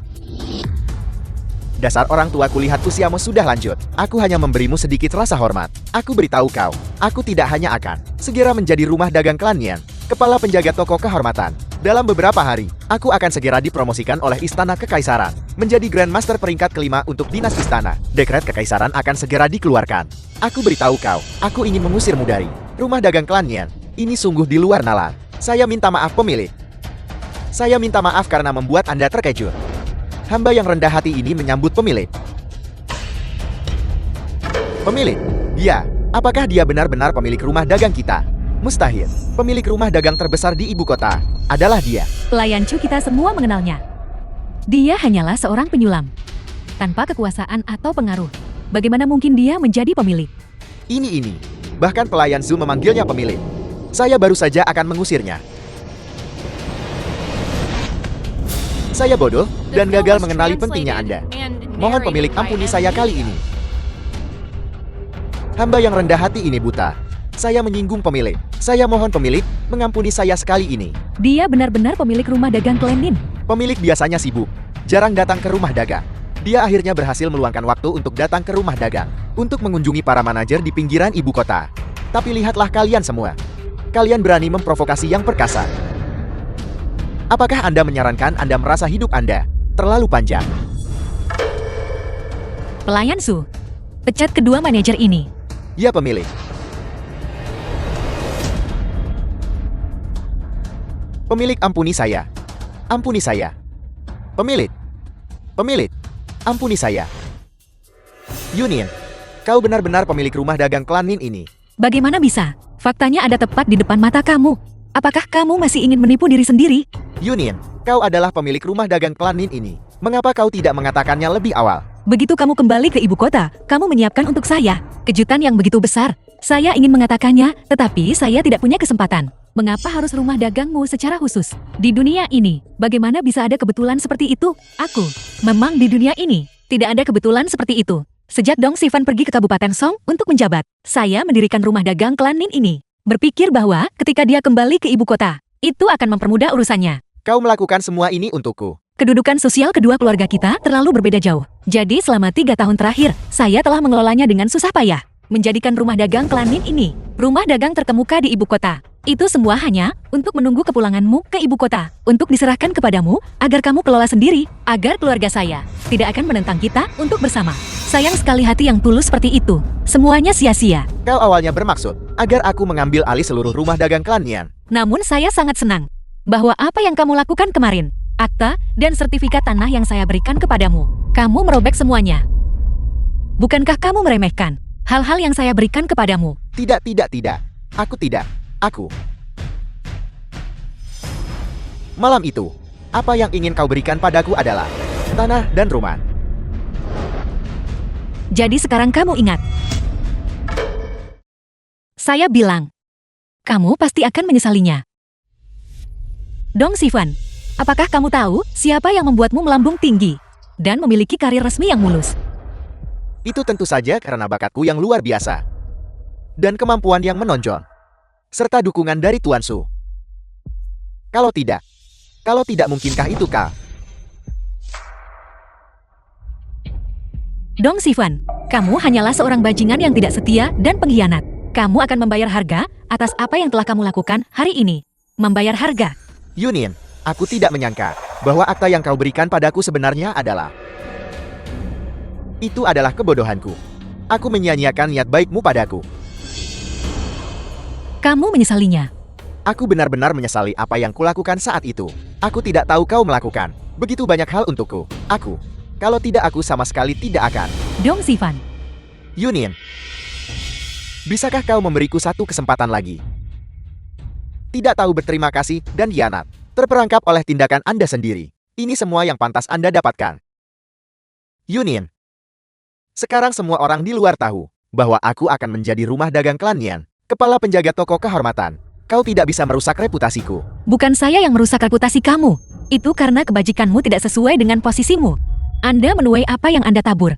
Dasar orang tua kulihat usiamu sudah lanjut. Aku hanya memberimu sedikit rasa hormat. Aku beritahu kau, aku tidak hanya akan segera menjadi rumah dagang klan Nian, kepala penjaga toko kehormatan. Dalam beberapa hari, aku akan segera dipromosikan oleh Istana Kekaisaran menjadi Grandmaster peringkat kelima untuk Dinas Istana. Dekret Kekaisaran akan segera dikeluarkan. Aku beritahu kau, aku ingin mengusirmu dari rumah dagang klan Nian. Ini sungguh di luar nalar. Saya minta maaf pemilik. Saya minta maaf karena membuat Anda terkejut. Hamba yang rendah hati ini menyambut pemilik. Pemilik? Ya, apakah dia benar-benar pemilik rumah dagang kita? Mustahil. Pemilik rumah dagang terbesar di ibu kota adalah dia. Pelayan Chu kita semua mengenalnya. Dia hanyalah seorang penyulam. Tanpa kekuasaan atau pengaruh. Bagaimana mungkin dia menjadi pemilik? Ini. Bahkan pelayan Zu memanggilnya pemilik. Saya baru saja akan mengusirnya. Saya bodoh dan gagal mengenali pentingnya Anda. Mohon pemilik ampuni saya kali ini. Hamba yang rendah hati ini buta. Saya menyinggung pemilik. Saya mohon pemilik mengampuni saya sekali ini. Dia benar-benar pemilik rumah dagang klan Nin. Pemilik biasanya sibuk, jarang datang ke rumah dagang. Dia akhirnya berhasil meluangkan waktu untuk datang ke rumah dagang, untuk mengunjungi para manajer di pinggiran ibu kota. Tapi lihatlah kalian semua. Kalian berani memprovokasi yang perkasa. Apakah Anda menyarankan Anda merasa hidup Anda terlalu panjang? Pelayan Su, pecat kedua manajer ini. Ya pemilik. Pemilik ampuni saya. Ampuni saya. Pemilik. Ampuni saya. Yunin, kau benar-benar pemilik rumah dagang klan Nin ini. Bagaimana bisa? Faktanya ada tepat di depan mata kamu. Apakah kamu masih ingin menipu diri sendiri? Yunin, kau adalah pemilik rumah dagang klan Nin ini. Mengapa kau tidak mengatakannya lebih awal? Begitu kamu kembali ke ibu kota, kamu menyiapkan untuk saya kejutan yang begitu besar. Saya ingin mengatakannya, tetapi saya tidak punya kesempatan. Mengapa harus rumah dagangmu secara khusus? Di dunia ini, bagaimana bisa ada kebetulan seperti itu? Memang di dunia ini, tidak ada kebetulan seperti itu. Sejak Dong Sivan pergi ke Kabupaten Song untuk menjabat, saya mendirikan rumah dagang klan Nin ini. Berpikir bahwa ketika dia kembali ke ibu kota, itu akan mempermudah urusannya. Kau melakukan semua ini untukku. Kedudukan sosial kedua keluarga kita terlalu berbeda jauh. Jadi selama 3 tahun terakhir, saya telah mengelolanya dengan susah payah. Menjadikan rumah dagang klan Nin ini, rumah dagang terkemuka di ibu kota. Itu semua hanya untuk menunggu kepulanganmu ke ibu kota. Untuk diserahkan kepadamu, agar kamu kelola sendiri, agar keluarga saya tidak akan menentang kita untuk bersama. Sayang sekali hati yang tulus seperti itu. Semuanya sia-sia. Kau awalnya bermaksud agar aku mengambil alih seluruh rumah dagang klan Nian. Namun saya sangat senang bahwa apa yang kamu lakukan kemarin, akta dan sertifikat tanah yang saya berikan kepadamu, kamu merobek semuanya. Bukankah kamu meremehkan hal-hal yang saya berikan kepadamu? Tidak. Aku tidak. Malam itu, apa yang ingin kau berikan padaku adalah tanah dan rumah. Jadi sekarang kamu ingat. Saya bilang, kamu pasti akan menyesalinya. Dong Sivan, apakah kamu tahu siapa yang membuatmu melambung tinggi dan memiliki karir resmi yang mulus? Itu tentu saja karena bakatku yang luar biasa dan kemampuan yang menonjol, serta dukungan dari Tuan Su. Kalau tidak mungkinkah itu kau? Dong Sivan, kamu hanyalah seorang bajingan yang tidak setia dan pengkhianat. Kamu akan membayar harga atas apa yang telah kamu lakukan hari ini. Membayar harga. Yunin, aku tidak menyangka bahwa akta yang kau berikan padaku sebenarnya adalah... Itu adalah kebodohanku. Aku menyia-nyiakan niat baikmu padaku. Kamu menyesalinya. Aku benar-benar menyesali apa yang kulakukan saat itu. Aku tidak tahu kau melakukan begitu banyak hal untukku. Kalau tidak aku sama sekali tidak akan. Dong Sivan. Yunin, bisakah kau memberiku satu kesempatan lagi? Tidak tahu berterima kasih dan hianat. Terperangkap oleh tindakan Anda sendiri. Ini semua yang pantas Anda dapatkan. Yunin, sekarang semua orang di luar tahu bahwa aku akan menjadi rumah dagang klan Nian, kepala penjaga toko kehormatan. Kau tidak bisa merusak reputasiku. Bukan saya yang merusak reputasi kamu. Itu karena kebajikanmu tidak sesuai dengan posisimu. Anda menuai apa yang Anda tabur.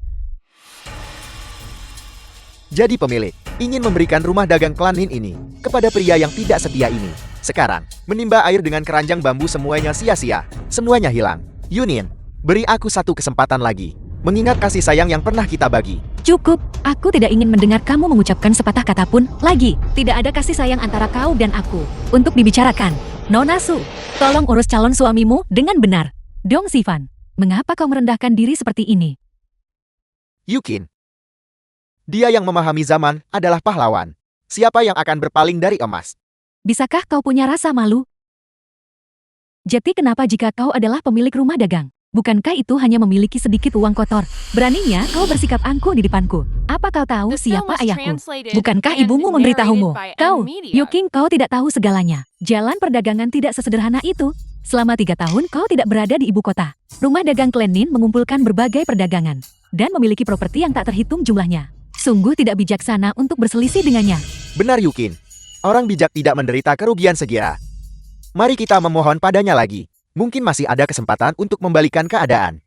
Jadi pemilik ingin memberikan rumah dagang klan Nin ini kepada pria yang tidak setia ini. Sekarang, menimba air dengan keranjang bambu semuanya sia-sia. Semuanya hilang. Yunin, beri aku satu kesempatan lagi. Mengingat kasih sayang yang pernah kita bagi. Cukup, aku tidak ingin mendengar kamu mengucapkan sepatah kata pun lagi. Tidak ada kasih sayang antara kau dan aku untuk dibicarakan. Nona Su, tolong urus calon suamimu dengan benar. Dong Sivan, mengapa kau merendahkan diri seperti ini? Yukin, dia yang memahami zaman adalah pahlawan. Siapa yang akan berpaling dari emas? Bisakah kau punya rasa malu? Jadi kenapa jika kau adalah pemilik rumah dagang? Bukankah itu hanya memiliki sedikit uang kotor? Beraninya kau bersikap angkuh di depanku. Apa kau tahu siapa ayahku? Bukankah ibumu memberitahumu? Kau, Yuking, kau tidak tahu segalanya. Jalan perdagangan tidak sesederhana itu. Selama 3 tahun kau tidak berada di ibu kota. Rumah dagang klan Nin mengumpulkan berbagai perdagangan dan memiliki properti yang tak terhitung jumlahnya. Sungguh tidak bijaksana untuk berselisih dengannya. Benar Yukin. Orang bijak tidak menderita kerugian segera. Mari kita memohon padanya lagi. Mungkin masih ada kesempatan untuk membalikan keadaan.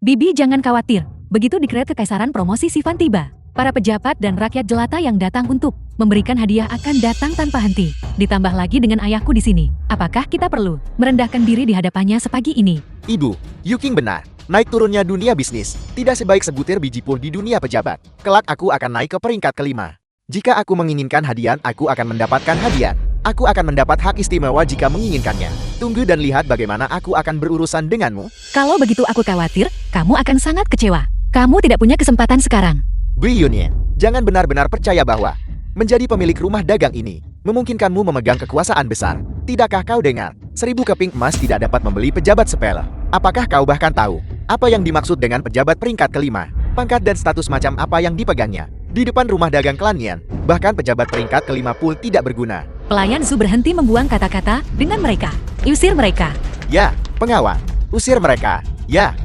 Bibi jangan khawatir. Begitu dekret kekaisaran promosi Sivan tiba, para pejabat dan rakyat jelata yang datang untuk memberikan hadiah akan datang tanpa henti. Ditambah lagi dengan ayahku di sini. Apakah kita perlu merendahkan diri di hadapannya sepagi ini? Ibu, Yuking benar. Naik turunnya dunia bisnis tidak sebaik sebutir biji pun di dunia pejabat. Kelak aku akan naik ke peringkat kelima. Jika aku menginginkan hadiah, aku akan mendapatkan hadiah. Aku akan mendapat hak istimewa jika menginginkannya. Tunggu dan lihat bagaimana aku akan berurusan denganmu. Kalau begitu aku khawatir, kamu akan sangat kecewa. Kamu tidak punya kesempatan sekarang. Bui Yunien, jangan benar-benar percaya bahwa menjadi pemilik rumah dagang ini memungkinkanmu memegang kekuasaan besar. Tidakkah kau dengar? 1000 keping emas tidak dapat membeli pejabat sepele. Apakah kau bahkan tahu apa yang dimaksud dengan pejabat peringkat kelima? Pangkat dan status macam apa yang dipegangnya? Di depan rumah dagang klan Nian, bahkan pejabat peringkat kelima pun tidak berguna. Pelayan Zu berhenti membuang kata-kata dengan mereka. Usir mereka. Ya, pengawal. Usir mereka. Ya.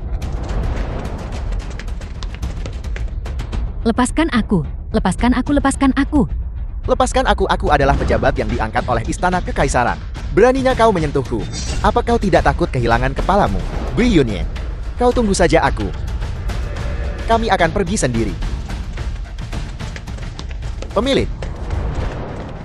Lepaskan aku. Lepaskan aku, lepaskan aku. Lepaskan aku adalah pejabat yang diangkat oleh Istana Kekaisaran. Beraninya kau menyentuhku. Apa kau tidak takut kehilangan kepalamu? Gui Yunyan, kau tunggu saja aku. Kami akan pergi sendiri. Pemilik,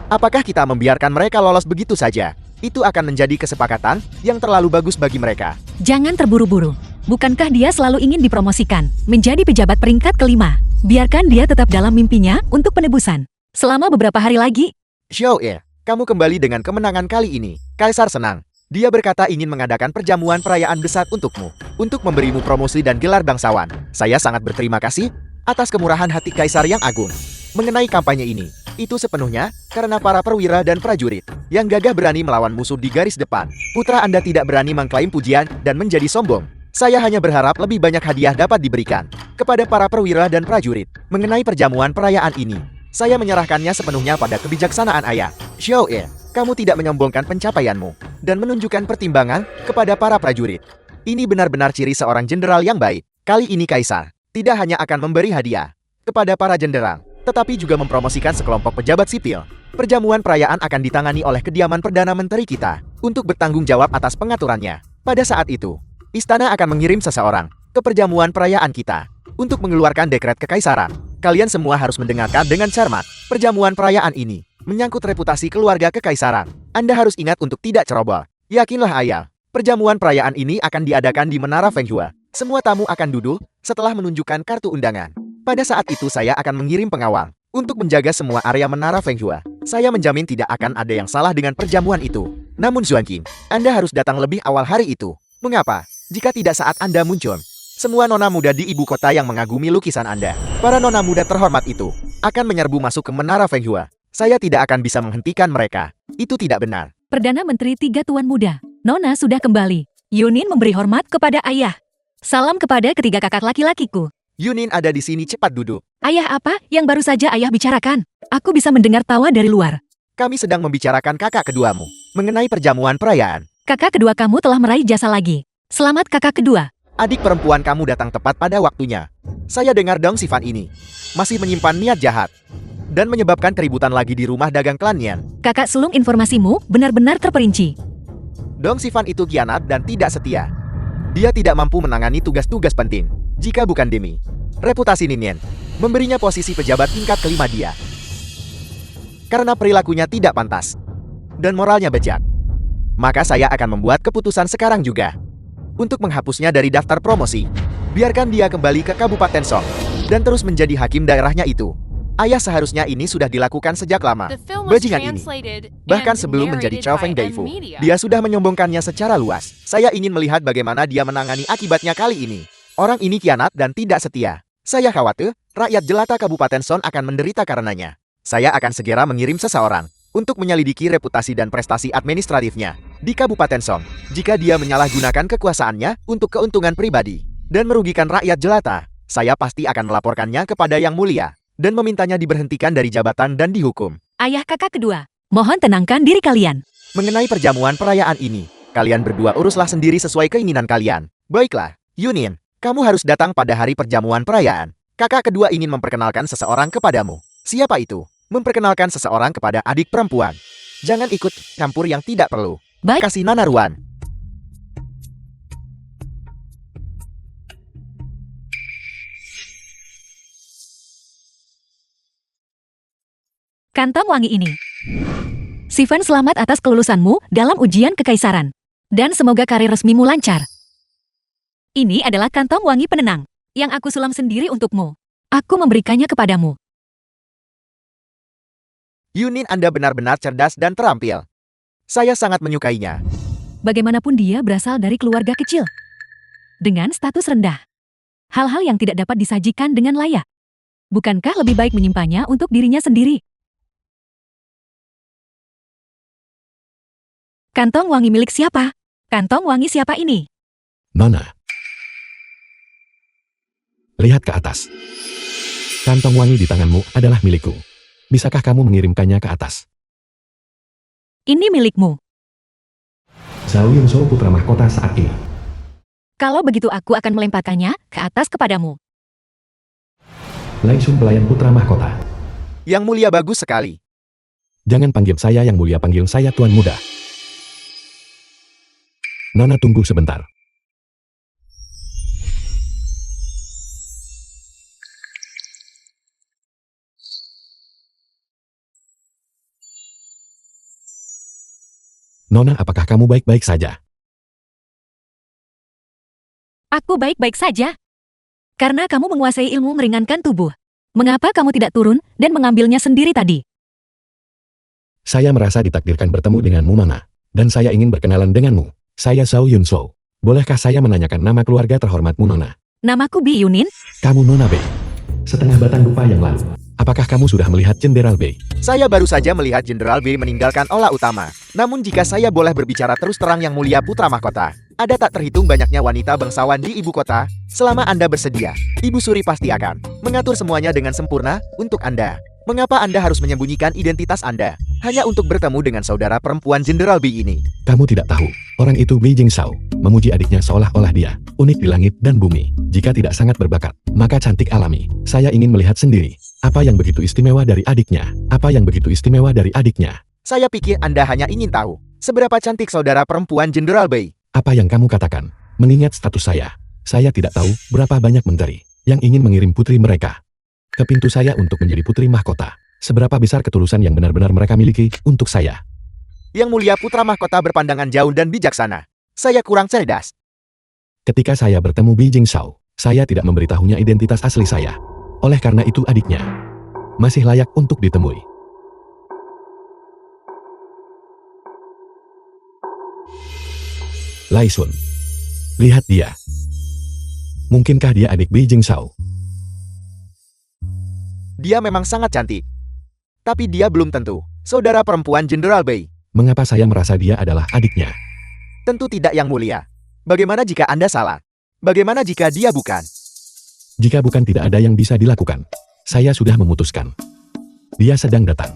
apakah kita membiarkan mereka lolos begitu saja? Itu akan menjadi kesepakatan yang terlalu bagus bagi mereka. Jangan terburu-buru. Bukankah dia selalu ingin dipromosikan menjadi pejabat peringkat kelima? Biarkan dia tetap dalam mimpinya untuk penebusan. Selama beberapa hari lagi. Xiao Ye, kamu kembali dengan kemenangan kali ini. Kaisar senang. Dia berkata ingin mengadakan perjamuan perayaan besar untukmu. Untuk memberimu promosi dan gelar bangsawan. Saya sangat berterima kasih atas kemurahan hati Kaisar yang agung. Mengenai kampanye ini, itu sepenuhnya karena para perwira dan prajurit yang gagah berani melawan musuh di garis depan. Putra Anda tidak berani mengklaim pujian dan menjadi sombong. Saya hanya berharap lebih banyak hadiah dapat diberikan kepada para perwira dan prajurit. Mengenai perjamuan perayaan ini, saya menyerahkannya sepenuhnya pada kebijaksanaan ayah. Xiao Ye, kamu tidak menyombongkan pencapaianmu dan menunjukkan pertimbangan kepada para prajurit. Ini benar-benar ciri seorang jenderal yang baik. Kali ini Kaisar tidak hanya akan memberi hadiah kepada para jenderal, tetapi juga mempromosikan sekelompok pejabat sipil. Perjamuan perayaan akan ditangani oleh kediaman Perdana Menteri kita untuk bertanggung jawab atas pengaturannya. Pada saat itu, Istana akan mengirim seseorang ke perjamuan perayaan kita untuk mengeluarkan dekret kekaisaran. Kalian semua harus mendengarkan dengan cermat. Perjamuan perayaan ini menyangkut reputasi keluarga kekaisaran. Anda harus ingat untuk tidak ceroboh. Yakinlah ayah, perjamuan perayaan ini akan diadakan di Menara Fenghua. Semua tamu akan duduk setelah menunjukkan kartu undangan. Pada saat itu saya akan mengirim pengawal untuk menjaga semua area Menara Fenghua. Saya menjamin tidak akan ada yang salah dengan perjamuan itu. Namun Xuan Qing, Anda harus datang lebih awal hari itu. Mengapa? Jika tidak saat Anda muncul, semua nona muda di ibu kota yang mengagumi lukisan Anda, para nona muda terhormat itu, akan menyerbu masuk ke Menara Fenghua. Saya tidak akan bisa menghentikan mereka. Itu tidak benar. Perdana Menteri tiga tuan muda, Nona sudah kembali. Yunin memberi hormat kepada ayah. Salam kepada ketiga kakak laki-lakiku. Yunin ada di sini, cepat duduk. Ayah, apa yang baru saja ayah bicarakan? Aku bisa mendengar tawa dari luar. Kami sedang membicarakan kakak keduamu mengenai perjamuan perayaan. Kakak kedua kamu telah meraih jasa lagi. Selamat kakak kedua. Adik perempuan kamu datang tepat pada waktunya. Saya dengar Dong Sifan ini masih menyimpan niat jahat dan menyebabkan keributan lagi di rumah dagang klan Nian. Kakak sulung, informasimu benar-benar terperinci. Dong Sifan itu khianat dan tidak setia. Dia tidak mampu menangani tugas-tugas penting jika bukan demi reputasi Ninian memberinya posisi pejabat tingkat kelima dia. Karena perilakunya tidak pantas dan moralnya bejat, maka saya akan membuat keputusan sekarang juga untuk menghapusnya dari daftar promosi. Biarkan dia kembali ke Kabupaten Song dan terus menjadi hakim daerahnya itu. Ayah, seharusnya ini sudah dilakukan sejak lama. Bajingan ini, bahkan sebelum menjadi Chao Feng Daifu, dia sudah menyombongkannya secara luas. Saya ingin melihat bagaimana dia menangani akibatnya kali ini. Orang ini khianat dan tidak setia. Saya khawatir rakyat jelata Kabupaten Son akan menderita karenanya. Saya akan segera mengirim seseorang untuk menyelidiki reputasi dan prestasi administratifnya di Kabupaten Song. Jika dia menyalahgunakan kekuasaannya untuk keuntungan pribadi dan merugikan rakyat jelata, saya pasti akan melaporkannya kepada Yang Mulia dan memintanya diberhentikan dari jabatan dan dihukum. Ayah kakak kedua, mohon tenangkan diri kalian. Mengenai perjamuan perayaan ini, kalian berdua uruslah sendiri sesuai keinginan kalian. Baiklah, Yunin, kamu harus datang pada hari perjamuan perayaan. Kakak kedua ingin memperkenalkan seseorang kepadamu. Siapa itu? Memperkenalkan seseorang kepada adik perempuan. Jangan ikut campur yang tidak perlu. Baik. Kasih Nona Ruan. Kantong wangi ini. Sifan, selamat atas kelulusanmu dalam ujian kekaisaran. Dan semoga karir resmimu lancar. Ini adalah kantong wangi penenang yang aku sulam sendiri untukmu. Aku memberikannya kepadamu. Yunin, Anda benar-benar cerdas dan terampil. Saya sangat menyukainya. Bagaimanapun dia berasal dari keluarga kecil. Dengan status rendah. Hal-hal yang tidak dapat disajikan dengan layak. Bukankah lebih baik menyimpannya untuk dirinya sendiri? Kantong wangi milik siapa? Kantong wangi siapa ini? Nona. Lihat ke atas. Kantong wangi di tanganmu adalah milikku. Bisakah kamu mengirimkannya ke atas? Ini milikmu. Zhao Yunzhou, putra mahkota saat ini. Kalau begitu aku akan melemparkannya ke atas kepadamu. Laisun pelayan putra mahkota. Yang mulia bagus sekali. Jangan panggil saya yang mulia, panggil saya Tuan Muda. Nona tunggu sebentar. Nona, apakah kamu baik-baik saja? Aku baik-baik saja. Karena kamu menguasai ilmu meringankan tubuh. Mengapa kamu tidak turun dan mengambilnya sendiri tadi? Saya merasa ditakdirkan bertemu denganmu, Nona. Dan saya ingin berkenalan denganmu. Saya Zhao Yunshou. Bolehkah saya menanyakan nama keluarga terhormatmu, Nona? Namaku Bi Yunin. Kamu Nona Bei. Setengah batang lupa yang lalu. Apakah kamu sudah melihat Jenderal Bei? Saya baru saja melihat Jenderal Bei meninggalkan aula utama. Namun jika saya boleh berbicara terus terang yang mulia putra mahkota, ada tak terhitung banyaknya wanita bangsawan di ibu kota. Selama Anda bersedia, Ibu Suri pasti akan mengatur semuanya dengan sempurna untuk Anda. Mengapa Anda harus menyembunyikan identitas Anda hanya untuk bertemu dengan saudara perempuan Jenderal Bei ini? Kamu tidak tahu, orang itu Bei Jingshao, memuji adiknya seolah-olah dia unik di langit dan bumi. Jika tidak sangat berbakat, maka cantik alami. Saya ingin melihat sendiri, apa yang begitu istimewa dari adiknya? Apa yang begitu istimewa dari adiknya? Saya pikir Anda hanya ingin tahu seberapa cantik saudara perempuan Jenderal Bei. Apa yang kamu katakan? Mengingat status saya tidak tahu berapa banyak menteri yang ingin mengirim putri mereka ke pintu saya untuk menjadi putri mahkota. Seberapa besar ketulusan yang benar-benar mereka miliki untuk saya? Yang mulia putra mahkota berpandangan jauh dan bijaksana. Saya kurang cerdas. Ketika saya bertemu Bei Jingshao, saya tidak memberitahunya identitas asli saya. Oleh karena itu adiknya masih layak untuk ditemui. Laisun. Lihat dia. Mungkinkah dia adik Bei Jingshao? Dia memang sangat cantik. Tapi dia belum tentu saudara perempuan Jenderal Bei. Mengapa saya merasa dia adalah adiknya? Tentu tidak, yang mulia. Bagaimana jika Anda salah? Bagaimana jika dia bukan? Jika bukan, tidak ada yang bisa dilakukan. Saya sudah memutuskan. Dia sedang datang.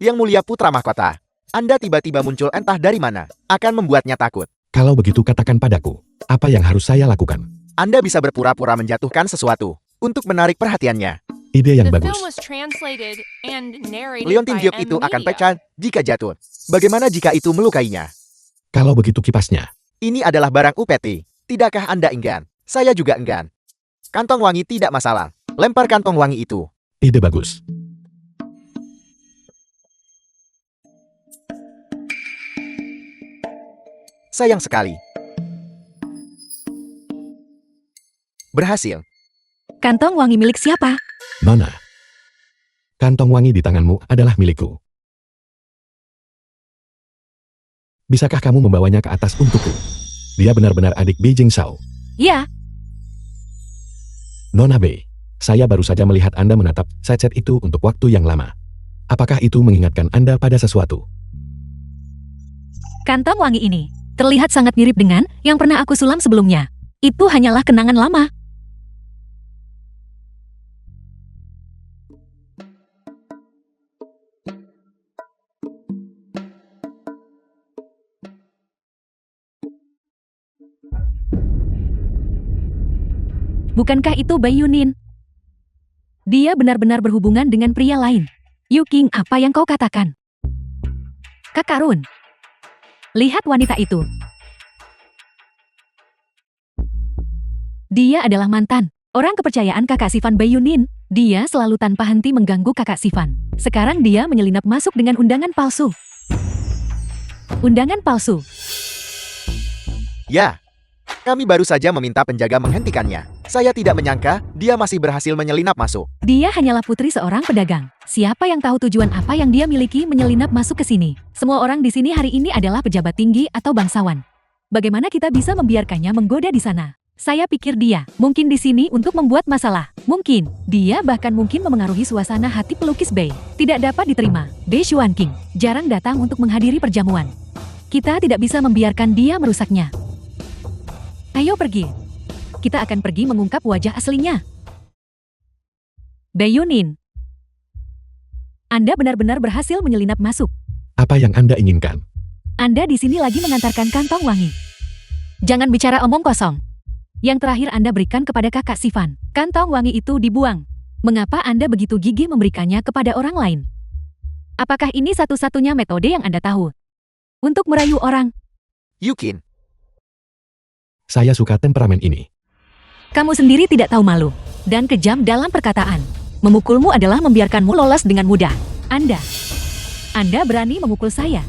Yang mulia putra mahkota, Anda tiba-tiba muncul entah dari mana, akan membuatnya takut. Kalau begitu katakan padaku, apa yang harus saya lakukan? Anda bisa berpura-pura menjatuhkan sesuatu untuk menarik perhatiannya. Ide yang The bagus. film was translated and narrated Leontin by Diop itu M. akan Media. pecah jika jatuh. Bagaimana jika itu melukainya? Kalau begitu kipasnya. Ini adalah barang UPT. Tidakkah Anda enggan? Saya juga enggan. Kantong wangi tidak masalah. Lempar kantong wangi itu. Ide bagus. Sayang sekali. Berhasil. Kantong wangi milik siapa? Nona. Kantong wangi di tanganmu adalah milikku. Bisakah kamu membawanya ke atas untukku? Dia benar-benar adik Bei Jingshao. Ya, Nona Bei, saya baru saja melihat Anda menatap set-set itu untuk waktu yang lama. Apakah itu mengingatkan Anda pada sesuatu? kantong wangi ini terlihat sangat mirip dengan yang pernah aku sulam sebelumnya. Itu hanyalah kenangan lama. Bukankah itu Bai Yunin? Dia benar-benar berhubungan dengan pria lain. Yu King, apa yang kau katakan? Kak Karun, lihat wanita itu. Dia adalah mantan orang kepercayaan kakak Sivan Bai Yunin. Dia selalu tanpa henti mengganggu kakak Sivan. Sekarang dia menyelinap masuk dengan undangan palsu. Undangan palsu. Ya. Kami baru saja meminta penjaga menghentikannya. Saya tidak menyangka dia masih berhasil menyelinap masuk. Dia hanyalah putri seorang pedagang. Siapa yang tahu tujuan apa yang dia miliki menyelinap masuk ke sini? Semua orang di sini hari ini adalah pejabat tinggi atau bangsawan. Bagaimana kita bisa membiarkannya menggoda di sana? Saya pikir dia mungkin di sini untuk membuat masalah. Mungkin dia bahkan mungkin memengaruhi suasana hati pelukis Bei. Tidak dapat diterima. Bei Xuanqing jarang datang untuk menghadiri perjamuan. Kita tidak bisa membiarkan dia merusaknya. Ayo pergi. Kita akan pergi mengungkap wajah aslinya. Bai Yunin, Anda benar-benar berhasil menyelinap masuk. Apa yang Anda inginkan? Anda di sini lagi mengantarkan kantong wangi. Jangan bicara omong kosong. Yang terakhir Anda berikan kepada kakak Sivan. Kantong wangi itu dibuang. Mengapa Anda begitu gigih memberikannya kepada orang lain? Apakah ini satu-satunya metode yang Anda tahu? Untuk merayu orang, Yukin, Saya suka temperamen ini. kamu sendiri tidak tahu malu. Dan kejam dalam perkataan. Memukulmu adalah membiarkanmu lolos dengan mudah. Anda berani memukul saya.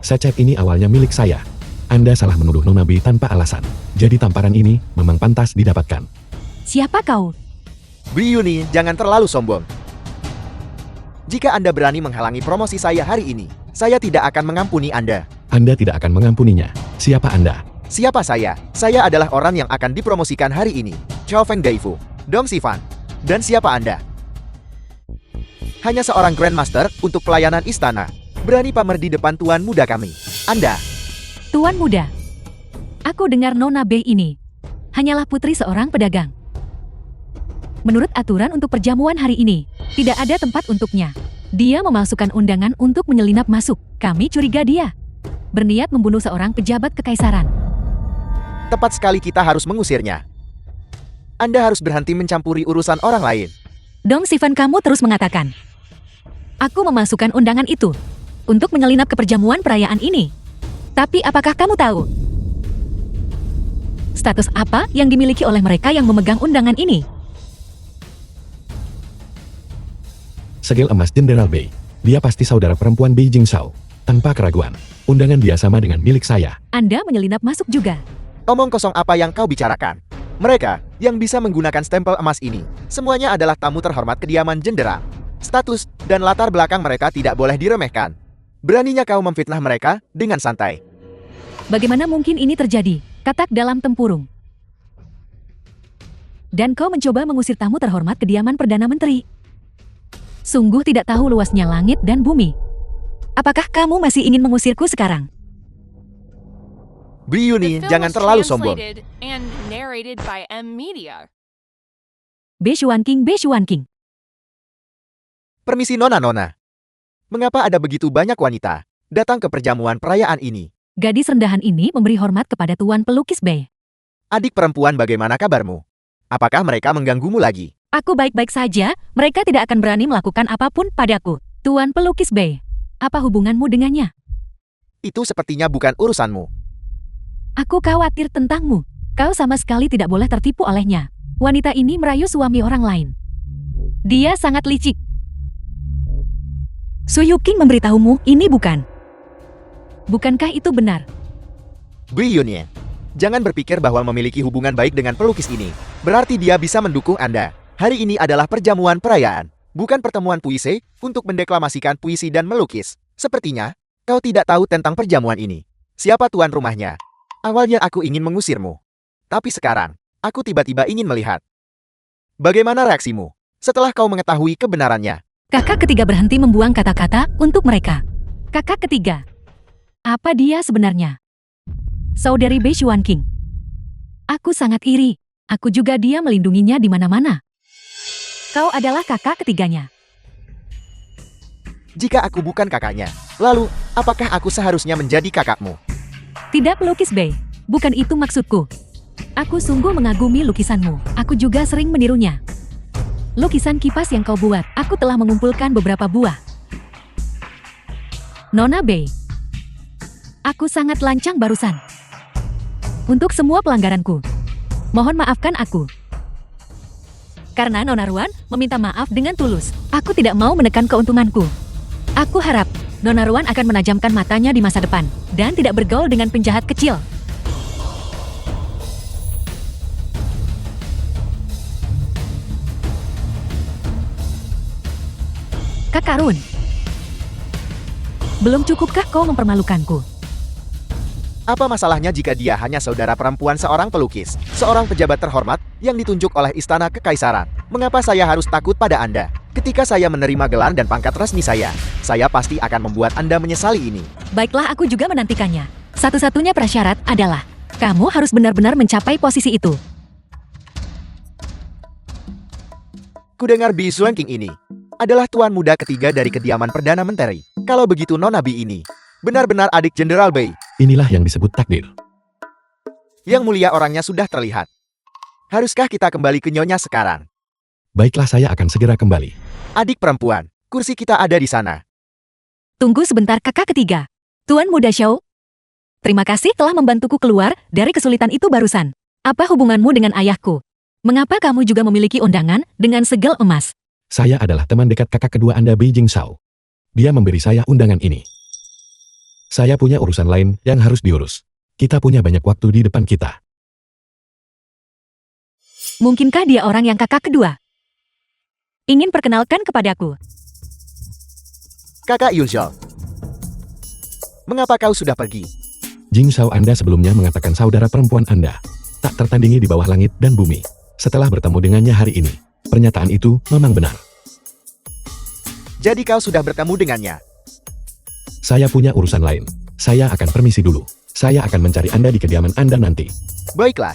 Secep ini awalnya milik saya. Anda salah menuduh Nona B tanpa alasan. Jadi tamparan ini memang pantas didapatkan. Siapa kau? Bri Yuni, jangan terlalu sombong. Jika Anda berani menghalangi promosi saya hari ini, saya tidak akan mengampuni Anda. Anda tidak akan mengampuninya. Siapa Anda? Siapa saya? Saya adalah orang yang akan dipromosikan hari ini. Chao Feng Gaifu, Dong Sivan. Dan siapa Anda? Hanya seorang Grandmaster untuk pelayanan istana. Berani pamer di depan tuan muda kami. Anda, Tuan muda. Aku dengar Nona B ini hanyalah putri seorang pedagang. Menurut aturan untuk perjamuan hari ini, tidak ada tempat untuknya. Dia memalsukan undangan untuk menyelinap masuk. Kami curiga dia berniat membunuh seorang pejabat kekaisaran. tepat sekali kita harus mengusirnya. Anda harus berhenti mencampuri urusan orang lain. Dong Sivan, kamu terus mengatakan, aku memasukkan undangan itu untuk menyelinap ke perjamuan perayaan ini. Tapi apakah kamu tahu status apa yang dimiliki oleh mereka yang memegang undangan ini? Segel emas Jenderal Bei. Dia pasti saudara perempuan Beijing Shao. Tanpa keraguan, undangan dia sama dengan milik saya. Anda menyelinap masuk juga. Omong kosong apa yang kau bicarakan? Mereka yang bisa menggunakan stempel emas ini, semuanya adalah tamu terhormat kediaman jenderal. Status dan latar belakang mereka tidak boleh diremehkan. Beraninya kau memfitnah mereka dengan santai. Bagaimana mungkin ini terjadi? Katak dalam tempurung. Dan kau mencoba mengusir tamu terhormat kediaman Perdana Menteri. Sungguh tidak tahu luasnya langit dan bumi. Apakah kamu masih ingin mengusirku sekarang? Bri The Yuni, film jangan was terlalu sombong. translated and narrated by M Media. Be Xuan King. Permisi nona-nona. Mengapa ada begitu banyak wanita datang ke perjamuan perayaan ini? Gadis rendahan ini memberi hormat kepada Tuan Pelukis Bei. Adik perempuan, bagaimana kabarmu? Apakah mereka mengganggumu lagi? Aku baik-baik saja, mereka tidak akan berani melakukan apapun padaku. Tuan Pelukis Bei, apa hubunganmu dengannya? Itu sepertinya bukan urusanmu. Aku khawatir tentangmu. Kau sama sekali tidak boleh tertipu olehnya. Wanita ini merayu suami orang lain. Dia sangat licik. Su Yuking memberitahumu ini bukan. Bukankah itu benar? Bri Yuni, jangan berpikir bahwa memiliki hubungan baik dengan pelukis ini berarti dia bisa mendukung Anda. Hari ini adalah perjamuan perayaan, bukan pertemuan puisi untuk mendeklamasikan puisi dan melukis. Sepertinya kau tidak tahu tentang perjamuan ini. Siapa tuan rumahnya? Awalnya aku ingin mengusirmu, tapi sekarang aku tiba-tiba ingin melihat bagaimana reaksimu setelah kau mengetahui kebenarannya. Kakak ketiga berhenti membuang kata-kata untuk mereka. Kakak ketiga. Apa dia sebenarnya? Saudari Bei Xuan King. Aku sangat iri. Aku juga dia melindunginya di mana-mana. Kau adalah kakak ketiganya. Jika aku bukan kakaknya, lalu apakah aku seharusnya menjadi kakakmu? Tidak, Pelukis Bei. Bukan itu maksudku. Aku sungguh mengagumi lukisanmu. Aku juga sering menirunya. Lukisan kipas yang kau buat, aku telah mengumpulkan beberapa buah. Nona Bei. Aku sangat lancang barusan. Untuk semua pelanggaranku. Mohon maafkan aku. Karena Nona Ruan meminta maaf dengan tulus. Aku tidak mau menekan keuntunganku. Aku harap Nona Ruan akan menajamkan matanya di masa depan dan tidak bergaul dengan penjahat kecil. Kakak Run, belum cukupkah kau mempermalukanku? Apa masalahnya jika dia hanya saudara perempuan seorang pelukis, seorang pejabat terhormat yang ditunjuk oleh istana kekaisaran? Mengapa saya harus takut pada Anda? Ketika saya menerima gelar dan pangkat resmi saya pasti akan membuat Anda menyesali ini. Baiklah, aku juga menantikannya. Satu-satunya prasyarat adalah kamu harus benar-benar mencapai posisi itu. Kudengar Bi Xuan King ini adalah tuan muda ketiga dari kediaman Perdana Menteri. Kalau begitu Nona Bi ini benar-benar adik Jenderal Bei. Inilah yang disebut takdir. Yang mulia orangnya sudah terlihat. Haruskah kita kembali ke Nyonya sekarang? Baiklah, saya akan segera kembali. Adik perempuan, kursi kita ada di sana. Tunggu sebentar kakak ketiga. Tuan Muda Xiao. Terima kasih telah membantuku keluar dari kesulitan itu barusan. Apa hubunganmu dengan ayahku? Mengapa kamu juga memiliki undangan dengan segel emas? Saya adalah teman dekat kakak kedua Anda, Beijing Shao. Dia memberi saya undangan ini. Saya punya urusan lain yang harus diurus. Kita punya banyak waktu di depan kita. Mungkinkah dia orang yang kakak kedua ingin perkenalkan kepadaku? Kakak Yunzhou. Mengapa kau sudah pergi? Jing Shao, Anda sebelumnya mengatakan saudara perempuan Anda tak tertandingi di bawah langit dan bumi. Setelah bertemu dengannya hari ini, pernyataan itu memang benar. Jadi kau sudah bertemu dengannya? Saya punya urusan lain. Saya akan permisi dulu. Saya akan mencari Anda di kediaman Anda nanti. Baiklah.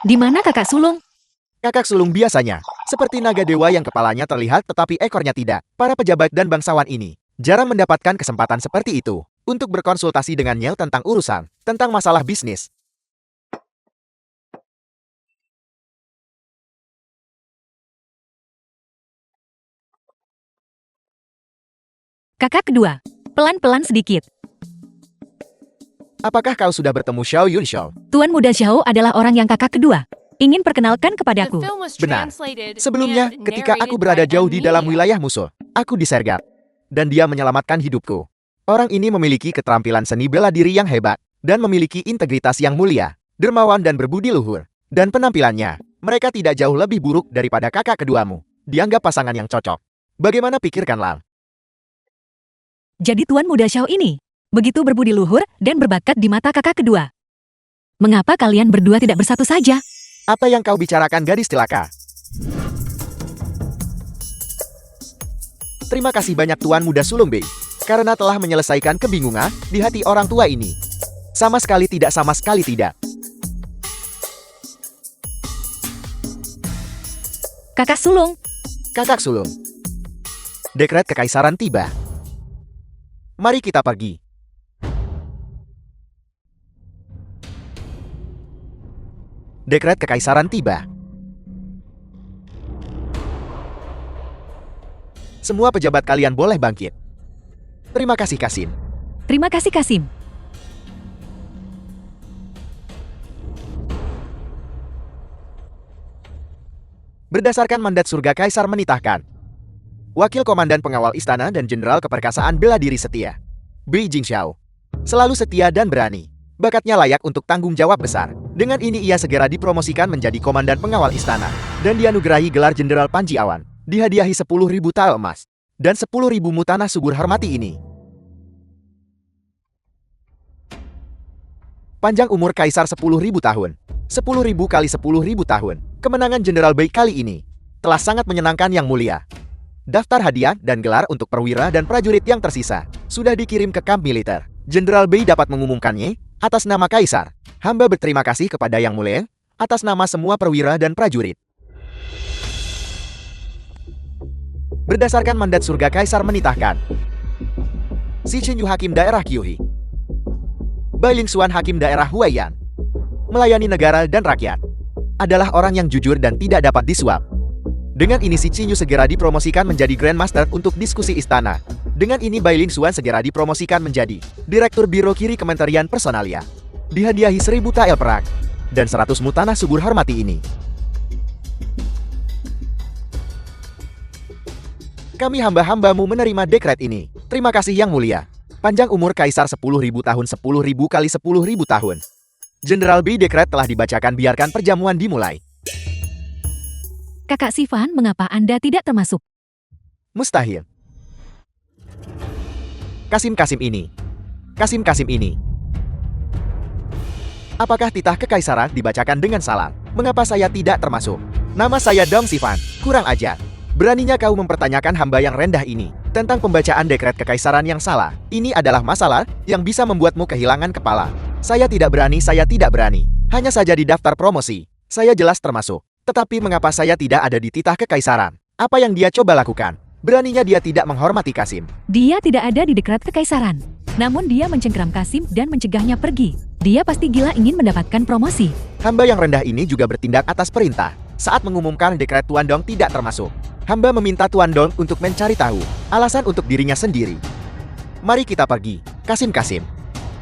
Di mana kakak sulung? Kakak sulung biasanya, seperti naga dewa yang kepalanya terlihat tetapi ekornya tidak. Para pejabat dan bangsawan ini jarang mendapatkan kesempatan seperti itu untuk berkonsultasi dengannya tentang urusan, tentang masalah bisnis. Kakak kedua, pelan-pelan sedikit. Apakah kau sudah bertemu Xiao Yunzhou? Tuan Muda Xiao adalah orang yang kakak kedua ingin perkenalkan The kepadaku. film was Benar. translated Sebelumnya, and ketika aku narrated berada by jauh di dalam Amelia. wilayah musuh, aku disergap. Dan dia menyelamatkan hidupku. Orang ini memiliki keterampilan seni bela diri yang hebat, dan memiliki integritas yang mulia, dermawan dan berbudi luhur. Dan penampilannya, mereka tidak jauh lebih buruk daripada kakak keduamu. Dianggap pasangan yang cocok. Bagaimana pikirkanlah? Jadi Tuan Muda Xiao ini begitu berbudi luhur dan berbakat di mata kakak kedua. Mengapa kalian berdua tidak bersatu saja? Apa yang kau bicarakan, gadis celaka? Terima kasih banyak Tuan Muda Sulung Bei, karena telah menyelesaikan kebingungan di hati orang tua ini. Sama sekali tidak, sama sekali tidak. Kakak sulung, Kakak sulung. Dekret kekaisaran tiba. Mari kita pergi. Dekret kekaisaran tiba. Semua pejabat kalian boleh bangkit. Terima kasih, Kasim. terima kasih Kasim. Berdasarkan mandat surga Kaisar menitahkan Wakil Komandan Pengawal Istana dan Jenderal Keperkasaan Bela Diri Setia, Beijing Xiao. Selalu setia dan berani. Bakatnya layak untuk tanggung jawab besar. Dengan ini ia segera dipromosikan menjadi Komandan Pengawal Istana. Dan dianugerahi gelar Jenderal Panji Awan. Dihadiahi 10.000 tael emas. Dan 10.000 mutanah subur hormati ini. Panjang umur Kaisar 10.000 tahun. 10.000 kali 10.000 tahun. Kemenangan Jenderal Bei kali ini telah sangat menyenangkan Yang Mulia. Daftar hadiah dan gelar untuk perwira dan prajurit yang tersisa sudah dikirim ke kamp militer. Jenderal Bei dapat mengumumkannya atas nama Kaisar. Hamba berterima kasih kepada Yang Mulia atas nama semua perwira dan prajurit. Berdasarkan mandat surga Kaisar menitahkan Si Chinyu Hakim Daerah Kyuhi, Bai Lingxuan Hakim Daerah Huaiyan, melayani negara dan rakyat, adalah orang yang jujur dan tidak dapat disuap. Dengan ini Si Chinyu segera dipromosikan menjadi Grandmaster untuk diskusi istana. Dengan ini Bai Lingxuan segera dipromosikan menjadi Direktur Biro Kiri Kementerian Personalia. Dihadiahi 1.000 tael perak dan 100 mutanah subur hormati ini. Kami hamba-hambamu menerima dekret ini. Terima kasih Yang Mulia. Panjang umur Kaisar 10.000 tahun, 10.000 kali 10.000 tahun. Jenderal Bei, dekret telah dibacakan, biarkan perjamuan dimulai. Kakak Sivan, mengapa Anda tidak termasuk? Mustahil. Kasim ini. Kasim ini. Apakah titah kekaisaran dibacakan dengan salah? Mengapa saya tidak termasuk? Nama saya Dong Sivan. Kurang ajar. Beraninya kau mempertanyakan hamba yang rendah ini tentang pembacaan dekret kekaisaran yang salah. Ini adalah masalah yang bisa membuatmu kehilangan kepala. Saya tidak berani. Hanya saja di daftar promosi, saya jelas termasuk. Tetapi mengapa saya tidak ada di titah kekaisaran? Apa yang dia coba lakukan? Beraninya dia tidak menghormati Kasim. Dia tidak ada di dekret kekaisaran. Namun dia mencengkeram Kasim dan mencegahnya pergi. Dia pasti gila ingin mendapatkan promosi. Hamba yang rendah ini juga bertindak atas perintah. Saat mengumumkan dekret Tuan Dong tidak termasuk. Hamba meminta Tuan Dong untuk mencari tahu alasan untuk dirinya sendiri. Mari kita pergi, Kasim.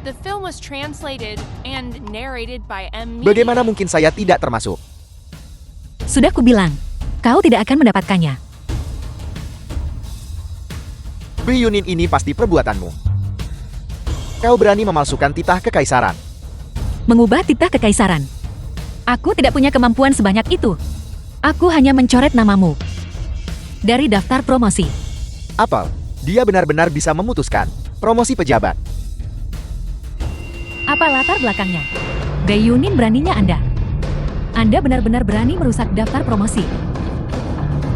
The film was translated and narrated by M. Bagaimana mungkin saya tidak termasuk? Sudah kubilang, kau tidak akan mendapatkannya. Bri Yunin ini pasti perbuatanmu. Kau berani memalsukan titah kekaisaran. Mengubah titah kekaisaran. Aku tidak punya kemampuan sebanyak itu. Aku hanya mencoret namamu dari daftar promosi. Apel, dia benar-benar bisa memutuskan promosi pejabat. Apa latar belakangnya? Bri Yunin beraninya Anda. Anda benar-benar berani merusak daftar promosi.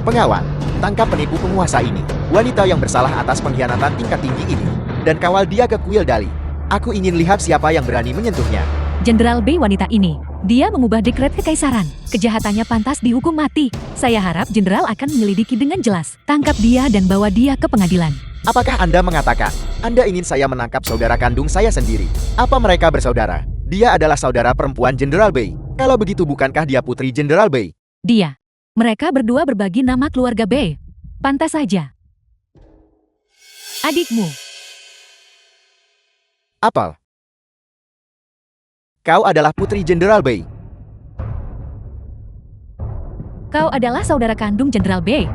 Pengawal, tangkap penipu penguasa ini, wanita yang bersalah atas pengkhianatan tingkat tinggi ini, dan kawal dia ke kuil Dali. Aku ingin lihat siapa yang berani menyentuhnya. Jenderal B wanita ini, dia mengubah dekret kekaisaran. Kejahatannya pantas dihukum mati. Saya harap jenderal akan menyelidiki dengan jelas. Tangkap dia dan bawa dia ke pengadilan. Apakah Anda mengatakan, Anda ingin saya menangkap saudara kandung saya sendiri? Apa mereka bersaudara? Dia adalah saudara perempuan Jenderal Bei. Kalau begitu bukankah dia putri Jenderal Bei? Dia. Mereka berdua berbagi nama keluarga Bei. Pantas saja. Adikmu. Apel. Kau adalah putri Jenderal Bei. Kau adalah saudara kandung Jenderal Bei.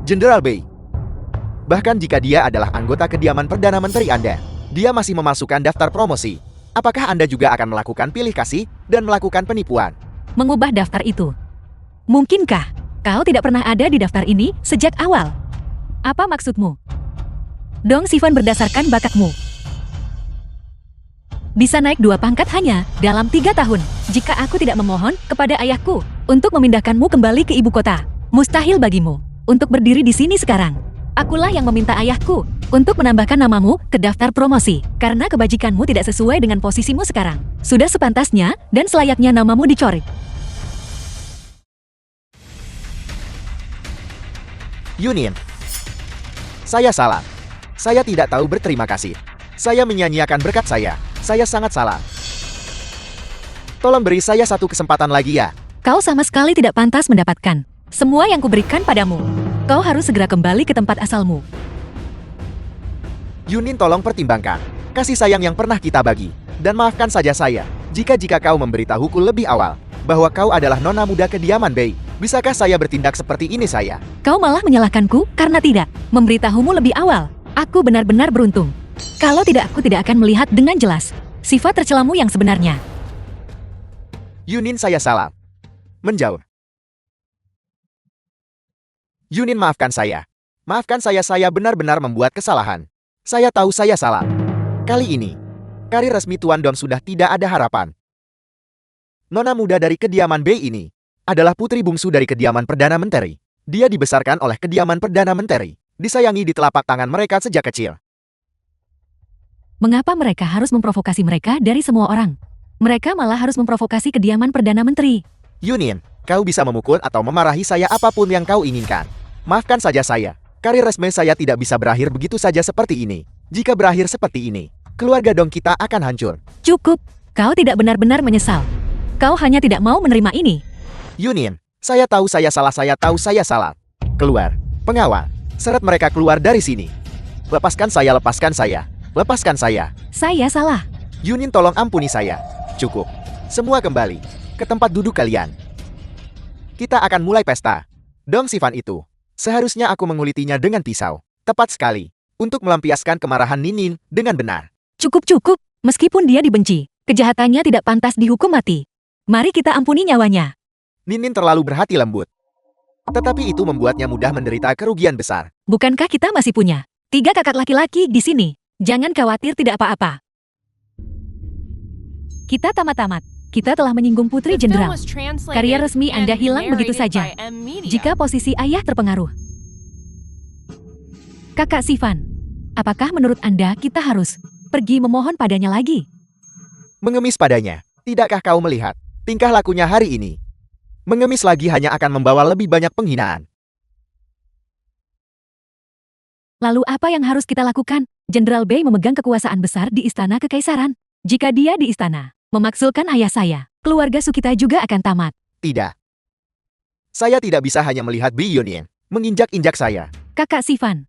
Jenderal Bei. Bahkan jika dia adalah anggota kediaman Perdana Menteri Anda, dia masih memasukkan daftar promosi. Apakah Anda juga akan melakukan pilih kasih dan melakukan penipuan? Mengubah daftar itu. Mungkinkah kau tidak pernah ada di daftar ini sejak awal? Apa maksudmu? Dong Sivan berdasarkan bakatmu. Bisa naik 2 pangkat hanya dalam 3 tahun. Jika aku tidak memohon kepada ayahku untuk memindahkanmu kembali ke ibu kota, mustahil bagimu untuk berdiri di sini sekarang. Akulah yang meminta ayahku untuk menambahkan namamu ke daftar promosi, karena kebajikanmu tidak sesuai dengan posisimu sekarang. Sudah sepantasnya dan selayaknya namamu dicoret. Yunin. Saya salah. Saya tidak tahu berterima kasih. Saya menyia-nyiakan berkat saya. Saya sangat salah. Tolong beri saya satu kesempatan lagi ya. Kau sama sekali tidak pantas mendapatkan semua yang kuberikan padamu. Kau harus segera kembali ke tempat asalmu. Yunin, tolong pertimbangkan kasih sayang yang pernah kita bagi. Dan maafkan saja saya, jika kau memberitahuku lebih awal bahwa kau adalah nona muda kediaman Bei. Bisakah saya bertindak seperti ini saya? Kau malah menyalahkanku karena tidak memberitahumu lebih awal. Aku benar-benar beruntung. Kalau tidak, aku tidak akan melihat dengan jelas sifat tercelamu yang sebenarnya. Yunin, saya salah. Menjauh. Yunin, maafkan saya. Maafkan saya benar-benar membuat kesalahan. Saya tahu saya salah. Kali ini, karir resmi Tuan Don sudah tidak ada harapan. Nona muda dari kediaman Bei ini adalah putri bungsu dari kediaman Perdana Menteri. Dia dibesarkan oleh kediaman Perdana Menteri, disayangi di telapak tangan mereka sejak kecil. Mengapa mereka harus memprovokasi mereka dari semua orang? Mereka malah harus memprovokasi kediaman Perdana Menteri. Yunin, kau bisa memukul atau memarahi saya apapun yang kau inginkan. Maafkan saja saya. Karir resmi saya tidak bisa berakhir begitu saja seperti ini. Jika berakhir seperti ini, keluarga Dong kita akan hancur. Cukup. Kau tidak benar-benar menyesal. Kau hanya tidak mau menerima ini. Yunin, saya tahu saya salah, saya tahu saya salah. Keluar. Pengawal, seret mereka keluar dari sini. Lepaskan saya, lepaskan saya. Lepaskan saya. Saya salah. Yunin, tolong ampuni saya. Cukup. Semua kembali ke tempat duduk kalian. Kita akan mulai pesta. Dong Sivan itu. Seharusnya aku mengulitinya dengan pisau. Tepat sekali. Untuk melampiaskan kemarahan Ninin dengan benar. Cukup. Meskipun dia dibenci, kejahatannya tidak pantas dihukum mati. Mari kita ampuni nyawanya. Ninin terlalu berhati lembut. Tetapi itu membuatnya mudah menderita kerugian besar. Bukankah kita masih punya 3 kakak laki-laki di sini? Jangan khawatir, tidak apa-apa. Kita tamat-tamat. Kita telah menyinggung Putri Jenderal. Karya resmi Anda hilang begitu saja. Jika posisi ayah terpengaruh. Kakak Sivan, apakah menurut Anda kita harus pergi memohon padanya lagi? Mengemis padanya. Tidakkah kau melihat Tingkah lakunya hari ini. Mengemis lagi hanya akan membawa lebih banyak penghinaan. Lalu apa yang harus kita lakukan? Jenderal Bei memegang kekuasaan besar di istana kekaisaran. Jika dia di istana, memaksulkan ayah saya, keluarga Sukita juga akan tamat. Tidak. Saya tidak bisa hanya melihat Bi Yunin menginjak-injak saya. Kakak Sivan,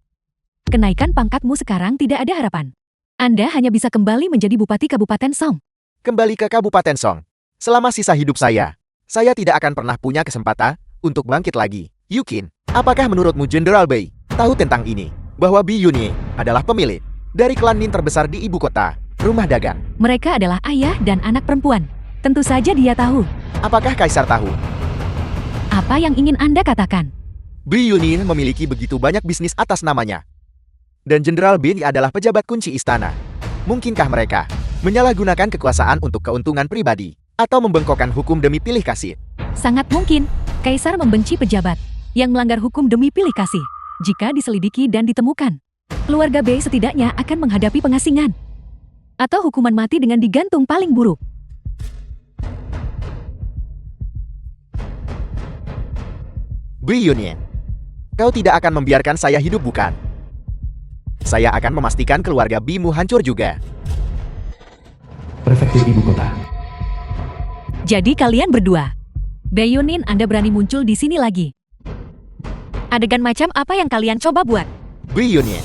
kenaikan pangkatmu sekarang tidak ada harapan. Anda hanya bisa kembali menjadi Bupati Kabupaten Song. Kembali ke Kabupaten Song. Selama sisa hidup saya tidak akan pernah punya kesempatan untuk bangkit lagi. Yukin, apakah menurutmu Jenderal Bei tahu tentang ini? Bahwa Bi Yunin adalah pemilik dari klan Nin terbesar di ibu kota, rumah dagang. Mereka adalah ayah dan anak perempuan. Tentu saja dia tahu. Apakah Kaisar tahu? Apa yang ingin Anda katakan? Bi Yunin memiliki begitu banyak bisnis atas namanya. Dan Jenderal Bin adalah pejabat kunci istana. Mungkinkah mereka menyalahgunakan kekuasaan untuk keuntungan pribadi atau membengkokkan hukum demi pilih kasih? Sangat mungkin. Kaisar membenci pejabat yang melanggar hukum demi pilih kasih. Jika diselidiki dan ditemukan, keluarga Bei setidaknya akan menghadapi pengasingan atau hukuman mati dengan digantung paling buruk. Bi Yunin, kau tidak akan membiarkan saya hidup bukan? Saya akan memastikan keluarga Bimu hancur juga. Prefektur ibu kota. Jadi kalian berdua, Bei Yunin, Anda berani muncul di sini lagi. Adegan macam apa yang kalian coba buat? Bi Yunin,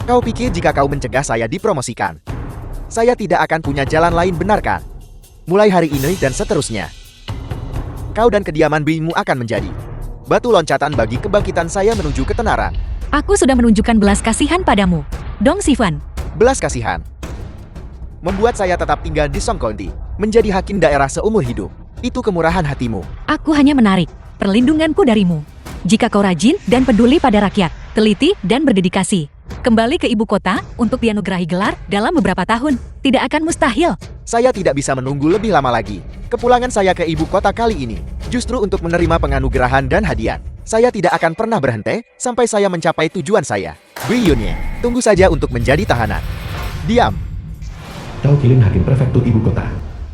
kau pikir jika kau mencegah saya dipromosikan, saya tidak akan punya jalan lain, benarkan? Mulai hari ini dan seterusnya, kau dan kediaman Bimu akan menjadi batu loncatan bagi kebangkitan saya menuju ketenaran. Aku sudah menunjukkan belas kasihan padamu, Dong Sivan. Belas kasihan membuat saya tetap tinggal di Song County, menjadi hakim daerah seumur hidup. Itu kemurahan hatimu. Aku hanya menarik perlindunganku darimu. Jika kau rajin dan peduli pada rakyat, teliti dan berdedikasi, kembali ke ibu kota untuk dianugerahi gelar dalam beberapa tahun, tidak akan mustahil. Saya tidak bisa menunggu lebih lama lagi. Kepulangan saya ke ibu kota kali ini justru untuk menerima penganugerahan dan hadiah. Saya tidak akan pernah berhenti sampai saya mencapai tujuan saya. Bi Yunin, tunggu saja untuk menjadi tahanan. Diam. Cao Qilin, hakim prefektur ibu kota.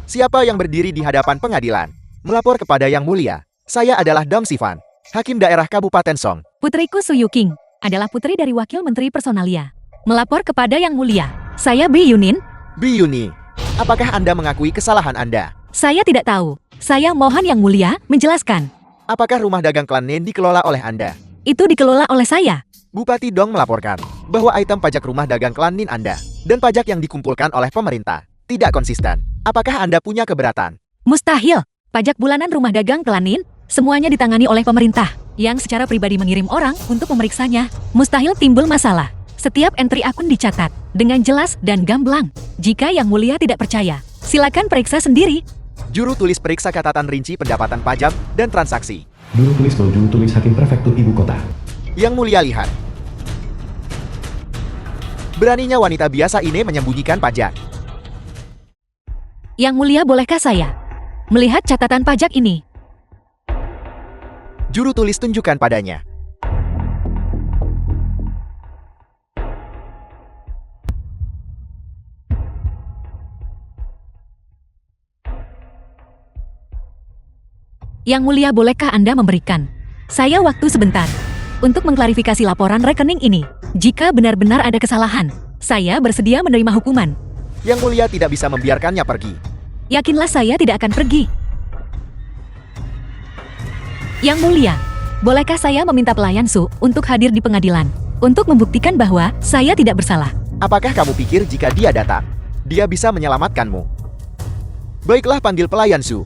Siapa yang berdiri di hadapan pengadilan? Melapor kepada Yang Mulia. Saya adalah Dong Sivan, hakim daerah Kabupaten Song. Putriku Su Yuking adalah putri dari Wakil Menteri Personalia. Melapor kepada Yang Mulia. Saya Bi Yunin. Bi Yunin, apakah Anda mengakui kesalahan Anda? Saya tidak tahu. Saya mohon Yang Mulia menjelaskan. Apakah rumah dagang klan Nin dikelola oleh Anda? Itu dikelola oleh saya. Bupati Dong melaporkan bahwa item pajak rumah dagang klan Nin Anda dan pajak yang dikumpulkan oleh pemerintah tidak konsisten. Apakah Anda punya keberatan? Mustahil. Pajak bulanan rumah dagang klan Nin semuanya ditangani oleh pemerintah yang secara pribadi mengirim orang untuk memeriksanya. Mustahil timbul masalah. Setiap entry akun dicatat dengan jelas dan gamblang. Jika Yang Mulia tidak percaya, silakan periksa sendiri. Juru tulis periksa catatan rinci pendapatan pajak dan transaksi. Juru tulis juru tulis hakim prefektur ibu kota. Yang Mulia lihat. Beraninya wanita biasa ini menyembunyikan pajak. Yang Mulia, bolehkah saya melihat catatan pajak ini? Juru tulis tunjukkan padanya. Yang Mulia, bolehkah Anda memberikan saya waktu sebentar untuk mengklarifikasi laporan rekening ini? Jika benar-benar ada kesalahan, saya bersedia menerima hukuman. Yang Mulia tidak bisa membiarkannya pergi. Yakinlah saya tidak akan pergi. Yang Mulia, bolehkah saya meminta pelayan Su untuk hadir di pengadilan untuk membuktikan bahwa saya tidak bersalah? Apakah kamu pikir jika dia datang, dia bisa menyelamatkanmu? Baiklah, panggil pelayan Su.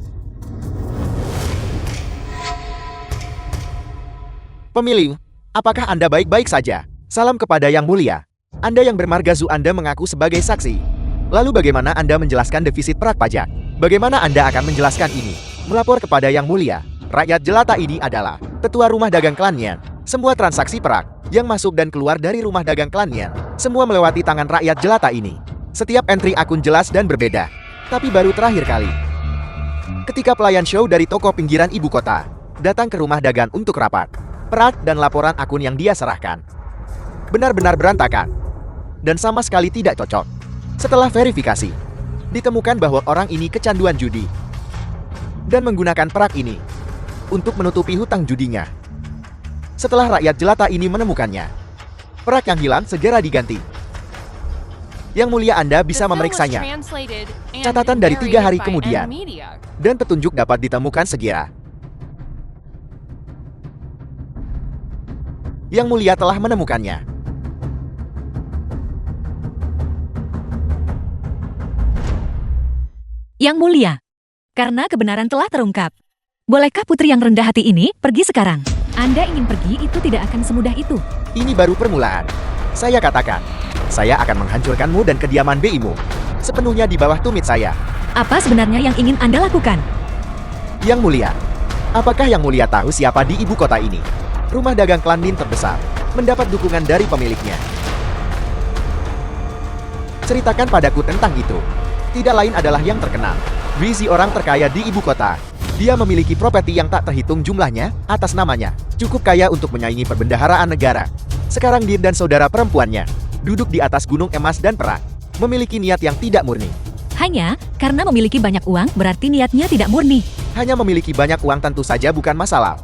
Pemilih, apakah Anda baik-baik saja? Salam kepada Yang Mulia. Anda yang bermarga Zu, Anda mengaku sebagai saksi. Lalu bagaimana Anda menjelaskan defisit perak pajak? Bagaimana Anda akan menjelaskan ini? Melapor kepada Yang Mulia. Rakyat jelata ini adalah tetua rumah dagang klan Nian. Semua transaksi perak yang masuk dan keluar dari rumah dagang klan Nian, semua melewati tangan rakyat jelata ini. Setiap entry akun jelas dan berbeda. Tapi baru terakhir kali, ketika pelayan show dari toko pinggiran ibu kota datang ke rumah dagang untuk rapat, perak dan laporan akun yang dia serahkan benar-benar berantakan dan sama sekali tidak cocok. Setelah verifikasi, ditemukan bahwa orang ini kecanduan judi. dan menggunakan perak ini untuk menutupi hutang judinya. Setelah rakyat jelata ini menemukannya, perak yang hilang segera diganti. Yang Mulia, Anda bisa memeriksanya. Catatan dari 3 hari kemudian, dan petunjuk dapat ditemukan segera. Yang Mulia telah menemukannya. Yang Mulia, karena kebenaran telah terungkap, bolehkah putri yang rendah hati ini pergi sekarang? Anda ingin pergi itu tidak akan semudah itu. Ini baru permulaan. Saya katakan, saya akan menghancurkanmu dan kediaman BI-mu sepenuhnya di bawah tumit saya. Apa sebenarnya yang ingin Anda lakukan? Yang Mulia, apakah Yang Mulia tahu siapa di ibu kota ini? Rumah dagang klan Nin terbesar, mendapat dukungan dari pemiliknya. Ceritakan padaku tentang itu. Tidak lain adalah yang terkenal, Rizzy, orang terkaya di ibu kota. Dia memiliki properti yang tak terhitung jumlahnya atas namanya. Cukup kaya untuk menyaingi perbendaharaan negara. Sekarang Din dan saudara perempuannya duduk di atas gunung emas dan perak, memiliki niat yang tidak murni. Hanya karena memiliki banyak uang berarti niatnya tidak murni. Hanya memiliki banyak uang tentu saja bukan masalah.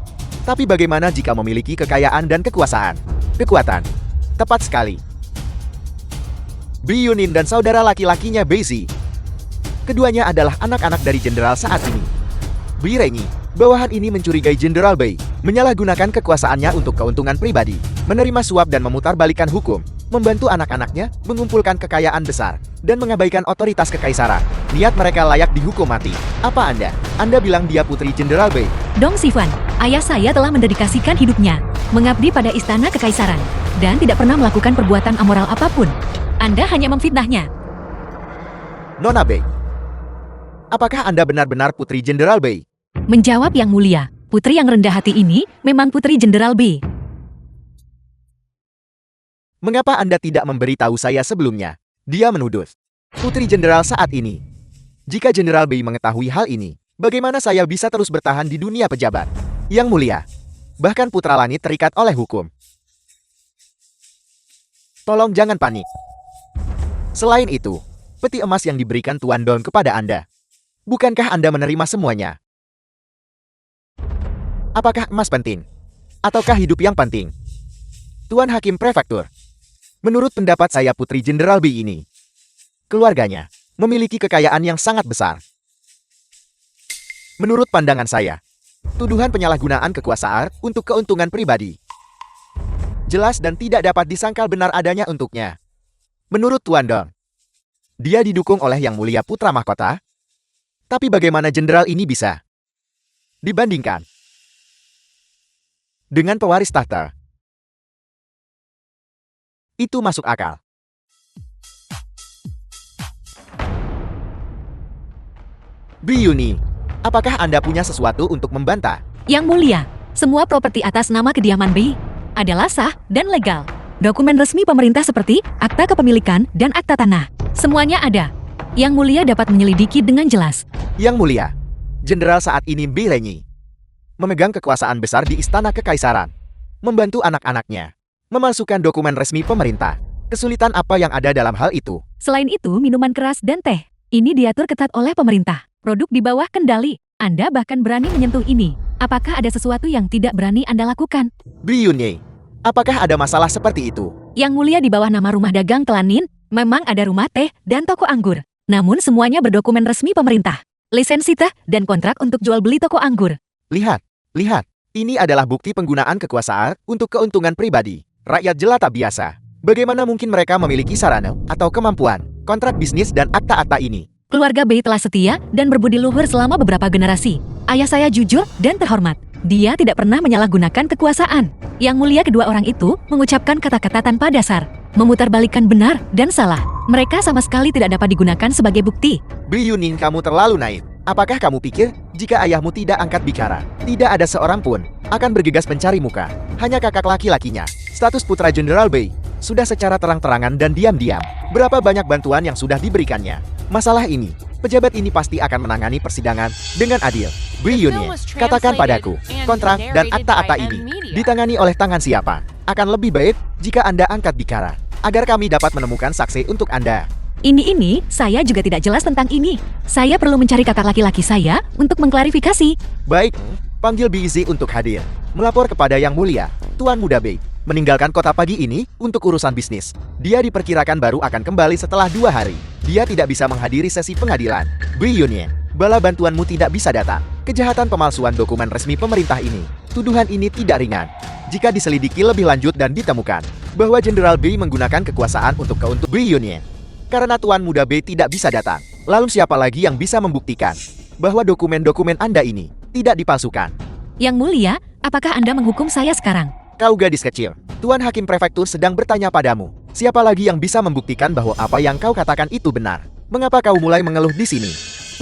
Tapi bagaimana jika memiliki kekayaan dan kekuasaan? Kekuatan. Tepat sekali. Bi Yunin dan saudara laki-lakinya Beizi. Keduanya adalah anak-anak dari jenderal saat ini. Bi Rengi, bawahan ini mencurigai Jenderal Bei, menyalahgunakan kekuasaannya untuk keuntungan pribadi, menerima suap dan memutarbalikkan hukum, membantu anak-anaknya mengumpulkan kekayaan besar, dan mengabaikan otoritas kekaisaran. Niat mereka layak dihukum mati. Apa Anda? Anda bilang dia putri Jenderal Bei. Dong Sivan, ayah saya telah mendedikasikan hidupnya, mengabdi pada istana kekaisaran, dan tidak pernah melakukan perbuatan amoral apapun. Anda hanya memfitnahnya. Nona Bei, apakah Anda benar-benar putri Jenderal Bei? Menjawab Yang Mulia, putri yang rendah hati ini memang putri Jenderal Bei. Mengapa Anda tidak memberitahu saya sebelumnya? Dia menuduh putri jenderal saat ini. Jika Jenderal Bei mengetahui hal ini, bagaimana saya bisa terus bertahan di dunia pejabat? Yang Mulia, bahkan Putra Langit terikat oleh hukum. Tolong jangan panik. Selain itu, peti emas yang diberikan Tuan Don kepada Anda. Bukankah Anda menerima semuanya? Apakah emas penting? Ataukah hidup yang penting? Tuan Hakim Prefektur, menurut pendapat saya putri Jenderal Bei ini, keluarganya memiliki kekayaan yang sangat besar. Menurut pandangan saya, tuduhan penyalahgunaan kekuasaan untuk keuntungan pribadi jelas dan tidak dapat disangkal benar adanya untuknya. Menurut Tuan Don, dia didukung oleh Yang Mulia Putra Mahkota. Tapi bagaimana jenderal ini bisa dibandingkan dengan pewaris tahta? Itu masuk akal. Bi Yuni, apakah Anda punya sesuatu untuk membantah? Yang Mulia, semua properti atas nama kediaman Bei adalah sah dan legal. Dokumen resmi pemerintah seperti akta kepemilikan dan akta tanah, semuanya ada. Yang Mulia dapat menyelidiki dengan jelas. Yang Mulia, jenderal saat ini Bi Rengi memegang kekuasaan besar di istana kekaisaran, membantu anak-anaknya memalsukan dokumen resmi pemerintah. Kesulitan apa yang ada dalam hal itu? Selain itu, minuman keras dan teh ini diatur ketat oleh pemerintah. Produk di bawah kendali. Anda bahkan berani menyentuh ini. Apakah ada sesuatu yang tidak berani Anda lakukan? Bi Yunye, apakah ada masalah seperti itu? Yang Mulia di bawah nama rumah dagang klan Nin, memang ada rumah teh dan toko anggur. Namun semuanya berdokumen resmi pemerintah, lisensi teh, dan kontrak untuk jual beli toko anggur. Lihat, lihat. Ini adalah bukti penggunaan kekuasaan untuk keuntungan pribadi rakyat jelata biasa. Bagaimana mungkin mereka memiliki sarana atau kemampuan, kontrak bisnis dan akta-akta ini? Keluarga Bei telah setia dan berbudi luhur selama beberapa generasi. Ayah saya jujur dan terhormat. Dia tidak pernah menyalahgunakan kekuasaan. Yang Mulia kedua orang itu mengucapkan kata-kata tanpa dasar, memutarbalikkan benar dan salah. Mereka sama sekali tidak dapat digunakan sebagai bukti. Bi Yunin, kamu terlalu naif. Apakah kamu pikir jika ayahmu tidak angkat bicara, tidak ada seorang pun akan bergegas mencari muka? Hanya kakak laki-lakinya, status putra Jenderal Bei, sudah secara terang-terangan dan diam-diam. Berapa banyak bantuan yang sudah diberikannya? Masalah ini, pejabat ini pasti akan menangani persidangan dengan adil. Bi Yunye, katakan padaku, kontrak dan akta-akta ini ditangani oleh tangan siapa? Akan lebih baik jika Anda angkat bicara, agar kami dapat menemukan saksi untuk Anda. Ini, saya juga tidak jelas tentang ini. Saya perlu mencari kakak laki-laki saya untuk mengklarifikasi. Baik, panggil BZ untuk hadir. Melapor kepada Yang Mulia, Tuan Muda Bei. Meninggalkan kota pagi ini untuk urusan bisnis. Dia diperkirakan baru akan kembali setelah 2 hari. Dia tidak bisa menghadiri sesi pengadilan. Bei Yunyan, bala bantuanmu tidak bisa datang. Kejahatan pemalsuan dokumen resmi pemerintah ini. Tuduhan ini tidak ringan. Jika diselidiki lebih lanjut dan ditemukan bahwa Jenderal Bei menggunakan kekuasaan untuk keuntungan Bei Yunyan. Karena Tuan Muda Bei tidak bisa datang, lalu siapa lagi yang bisa membuktikan bahwa dokumen-dokumen Anda ini tidak dipalsukan? Yang Mulia, apakah Anda menghukum saya sekarang? Kau gadis kecil, Tuan Hakim Prefektur sedang bertanya padamu. Siapa lagi yang bisa membuktikan bahwa apa yang kau katakan itu benar? Mengapa kau mulai mengeluh di sini?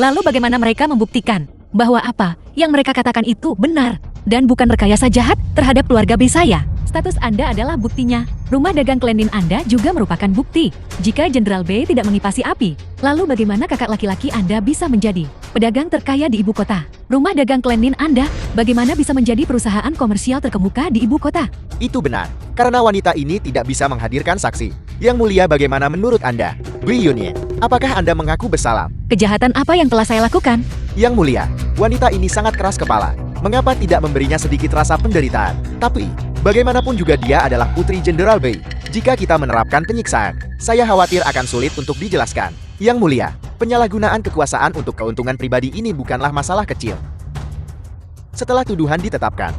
Lalu bagaimana mereka membuktikan bahwa apa yang mereka katakan itu benar dan bukan rekayasa jahat terhadap keluarga Bei saya? Status Anda adalah buktinya. Rumah dagang Klenin Anda juga merupakan bukti. Jika Jenderal Bei tidak mengipasi api, lalu bagaimana kakak laki-laki Anda bisa menjadi pedagang terkaya di ibu kota? Rumah dagang Klenin Anda bagaimana bisa menjadi perusahaan komersial terkemuka di ibu kota? Itu benar, karena wanita ini tidak bisa menghadirkan saksi. Yang Mulia, bagaimana menurut Anda? Bei Yunyan, apakah Anda mengaku bersalah? Kejahatan apa yang telah saya lakukan? Yang Mulia, wanita ini sangat keras kepala. Mengapa tidak memberinya sedikit rasa penderitaan? Tapi, bagaimanapun juga dia adalah putri Jenderal Bei. Jika kita menerapkan penyiksaan, saya khawatir akan sulit untuk dijelaskan. Yang Mulia, penyalahgunaan kekuasaan untuk keuntungan pribadi ini bukanlah masalah kecil. Setelah tuduhan ditetapkan,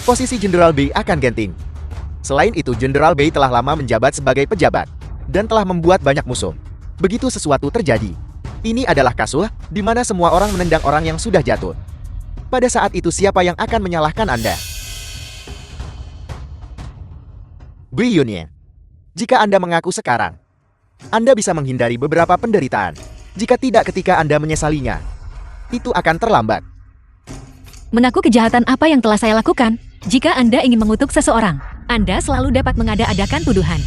posisi Jenderal Bei akan genting. Selain itu, Jenderal Bei telah lama menjabat sebagai pejabat dan telah membuat banyak musuh. Begitu sesuatu terjadi, ini adalah kasus di mana semua orang menendang orang yang sudah jatuh. Pada saat itu siapa yang akan menyalahkan Anda? Bei Yunyan, jika Anda mengaku sekarang, Anda bisa menghindari beberapa penderitaan. Jika tidak ketika Anda menyesalinya, itu akan terlambat. Mengaku kejahatan apa yang telah saya lakukan? Jika Anda ingin mengutuk seseorang, Anda selalu dapat mengada-adakan tuduhan.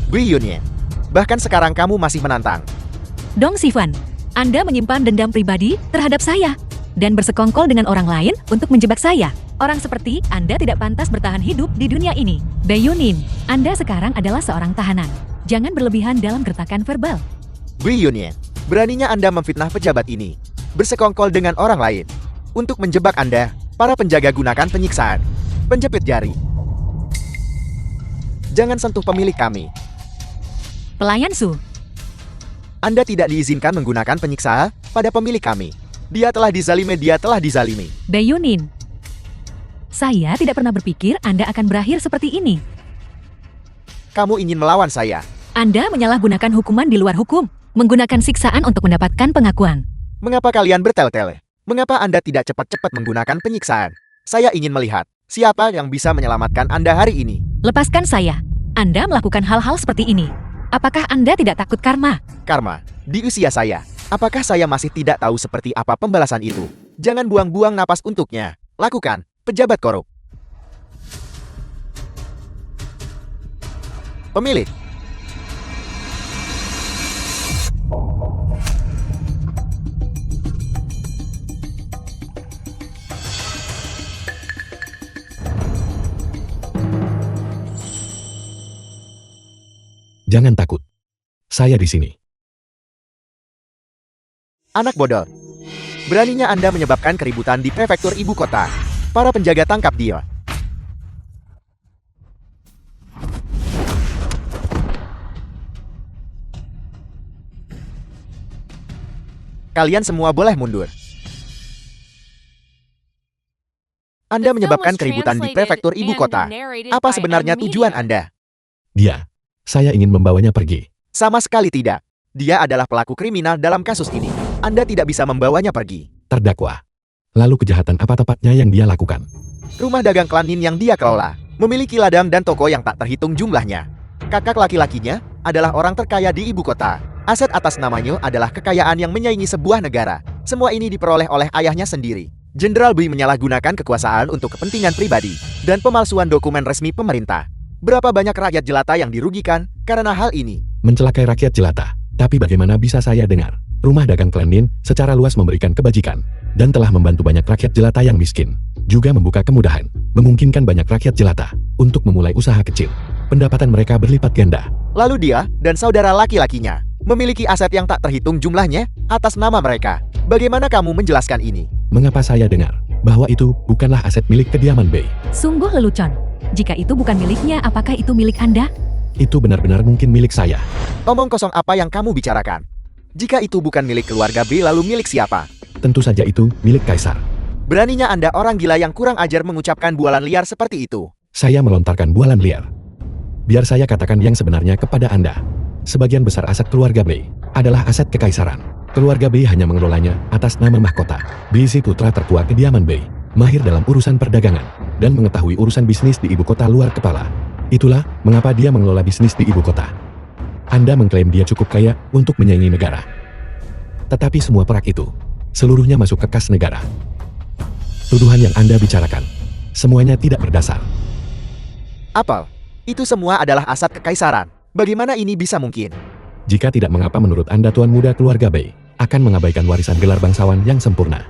Bei Yunyan, bahkan sekarang kamu masih menantang. Dong Sifan, Anda menyimpan dendam pribadi terhadap saya dan bersekongkol dengan orang lain untuk menjebak saya. Orang seperti Anda tidak pantas bertahan hidup di dunia ini. Bei Yunyan, Anda sekarang adalah seorang tahanan. Jangan berlebihan dalam gertakan verbal. Bei Yunyan, beraninya Anda memfitnah pejabat ini, bersekongkol dengan orang lain. Untuk menjebak Anda, para penjaga gunakan penyiksaan, penjepit jari. Jangan sentuh pemilik kami. Pelayan Su, Anda tidak diizinkan menggunakan penyiksaan pada pemilik kami. Dia telah dizalimi. Bei Yunyan, saya tidak pernah berpikir Anda akan berakhir seperti ini. Kamu ingin melawan saya. Anda menyalahgunakan hukuman di luar hukum, menggunakan siksaan untuk mendapatkan pengakuan. Mengapa kalian bertele-tele? Mengapa Anda tidak cepat-cepat menggunakan penyiksaan? Saya ingin melihat siapa yang bisa menyelamatkan Anda hari ini. Lepaskan saya. Anda melakukan hal-hal seperti ini. Apakah Anda tidak takut karma? Karma, di usia saya, apakah saya masih tidak tahu seperti apa pembalasan itu? Jangan buang-buang napas untuknya. Lakukan, pejabat korup. Pemilik. Jangan takut. Saya di sini. Anak bodoh. Beraninya Anda menyebabkan keributan di prefektur ibu kota. Para penjaga tangkap dia. Kalian semua boleh mundur. Anda menyebabkan keributan di prefektur ibu kota. Apa sebenarnya tujuan Anda? Dia. Saya ingin membawanya pergi. Sama sekali tidak. Dia adalah pelaku kriminal dalam kasus ini. Anda tidak bisa membawanya pergi. Terdakwa. Lalu kejahatan apa tepatnya yang dia lakukan? Rumah dagang Klenin yang dia kelola memiliki ladang dan toko yang tak terhitung jumlahnya. Kakak laki-lakinya adalah orang terkaya di ibu kota. Aset atas namanya adalah kekayaan yang menyaingi sebuah negara. Semua ini diperoleh oleh ayahnya sendiri. Jenderal Bei menyalahgunakan kekuasaan untuk kepentingan pribadi dan pemalsuan dokumen resmi pemerintah. Berapa banyak rakyat jelata yang dirugikan karena hal ini? Mencelakai rakyat jelata. Tapi bagaimana bisa saya dengar? Rumah dagang Klenin secara luas memberikan kebajikan dan telah membantu banyak rakyat jelata yang miskin. Juga membuka kemudahan, memungkinkan banyak rakyat jelata untuk memulai usaha kecil. pendapatan mereka berlipat ganda. Lalu dia dan saudara laki-lakinya memiliki aset yang tak terhitung jumlahnya atas nama mereka. Bagaimana kamu menjelaskan ini? Mengapa saya dengar bahwa itu bukanlah aset milik kediaman Bei? Sungguh lelucon. Jika itu bukan miliknya, apakah itu milik Anda? Itu benar-benar mungkin milik saya. Omong kosong apa yang kamu bicarakan? Jika itu bukan milik keluarga B, lalu milik siapa? Tentu saja itu milik Kaisar. Beraninya Anda orang gila yang kurang ajar mengucapkan bualan liar seperti itu. Saya melontarkan bualan liar. Biar saya katakan yang sebenarnya kepada Anda. Sebagian besar aset keluarga Bei adalah aset kekaisaran. Keluarga Bei hanya mengelolanya atas nama mahkota. Bei si putra tertua kediaman Bei, mahir dalam urusan perdagangan, dan mengetahui urusan bisnis di ibu kota luar kepala. Itulah mengapa dia mengelola bisnis di ibu kota. Anda mengklaim dia cukup kaya untuk menyaingi negara. Tetapi semua perak itu, seluruhnya masuk ke kas negara. Tuduhan yang Anda bicarakan, semuanya tidak berdasar. Apel, itu semua adalah aset kekaisaran. Bagaimana ini bisa mungkin? Jika tidak, mengapa menurut Anda tuan muda keluarga Bei akan mengabaikan warisan gelar bangsawan yang sempurna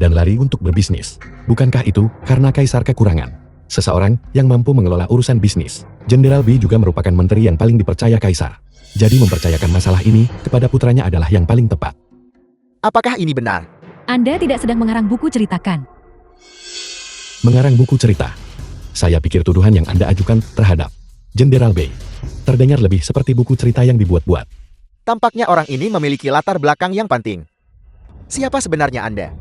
dan lari untuk berbisnis? Bukankah itu karena kaisar kekurangan seseorang yang mampu mengelola urusan bisnis? Jenderal Bei juga merupakan menteri yang paling dipercaya kaisar. Jadi mempercayakan masalah ini kepada putranya adalah yang paling tepat. Apakah ini benar? Anda tidak sedang mengarang buku ceritakan. Mengarang buku cerita. Saya pikir tuduhan yang Anda ajukan terhadap Jenderal Bei terdengar lebih seperti buku cerita yang dibuat-buat. Tampaknya orang ini memiliki latar belakang yang penting. Siapa sebenarnya Anda?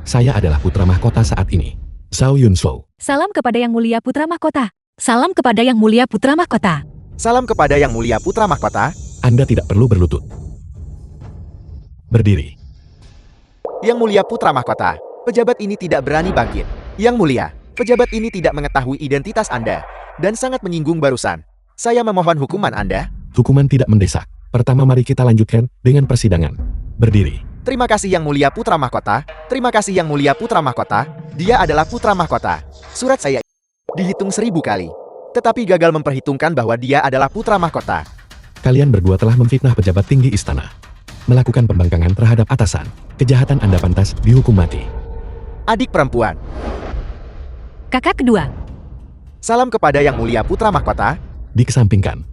Saya adalah putra mahkota saat ini, Zhao Yunshou. Salam kepada Yang Mulia Putra Mahkota. Salam kepada Yang Mulia Putra Mahkota. Salam kepada Yang Mulia Putra Mahkota. Anda tidak perlu berlutut. Berdiri. Yang Mulia Putra Mahkota, pejabat ini tidak berani bangkit. Yang Mulia, pejabat ini tidak mengetahui identitas Anda dan sangat menyinggung barusan. Saya memohon hukuman Anda. Hukuman tidak mendesak. Pertama mari kita lanjutkan dengan persidangan. Berdiri. Terima kasih Yang Mulia Putra Mahkota. Terima kasih Yang Mulia Putra Mahkota. Dia adalah Putra Mahkota. Surat saya dihitung 1000 kali. Tetapi gagal memperhitungkan bahwa dia adalah Putra Mahkota. Kalian berdua telah memfitnah pejabat tinggi istana. Melakukan pembangkangan terhadap atasan. Kejahatan Anda pantas dihukum mati. Adik perempuan. Kakak kedua. Salam kepada Yang Mulia Putra Mahkota. Dikesampingkan.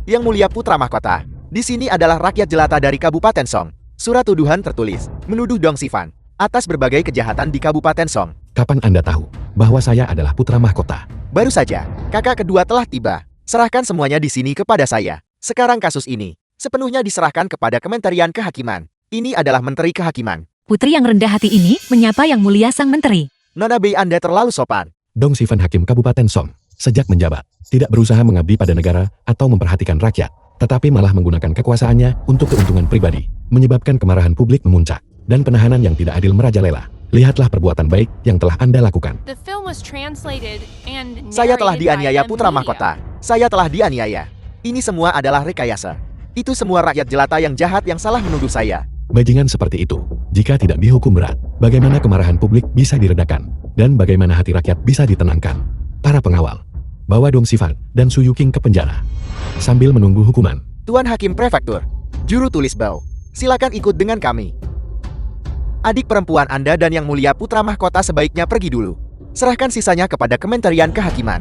Yang Mulia Putra Mahkota, di sini adalah rakyat jelata dari Kabupaten Song. Surat tuduhan tertulis, menuduh Dong Sifan atas berbagai kejahatan di Kabupaten Song. Kapan Anda tahu bahwa saya adalah putra mahkota? Baru saja, kakak kedua telah tiba. Serahkan semuanya di sini kepada saya. Sekarang kasus ini sepenuhnya diserahkan kepada Kementerian Kehakiman. Ini adalah Menteri Kehakiman. Putri yang rendah hati ini menyapa Yang Mulia Sang Menteri. Nona Bei, Anda terlalu sopan. Dong Sifan Hakim Kabupaten Song, sejak menjabat, tidak berusaha mengabdi pada negara atau memperhatikan rakyat, tetapi malah menggunakan kekuasaannya untuk keuntungan pribadi, menyebabkan kemarahan publik memuncak, dan penahanan yang tidak adil merajalela. Lihatlah perbuatan baik yang telah Anda lakukan. The film was translated and Saya telah narrated by dianiaya M. Putra Media. Mahkota. Saya telah dianiaya. Ini semua adalah rekayasa. Itu semua rakyat jelata yang jahat yang salah menuduh saya. Bajingan seperti itu, jika tidak dihukum berat, bagaimana kemarahan publik bisa diredakan, dan bagaimana hati rakyat bisa ditenangkan? Para pengawal, bawa Dong Sifan dan Su Yuking ke penjara, sambil menunggu hukuman. Tuan Hakim Prefektur, juru tulis Bao, silakan ikut dengan kami. Adik perempuan Anda dan Yang Mulia Putra Mahkota sebaiknya pergi dulu. Serahkan sisanya kepada Kementerian Kehakiman.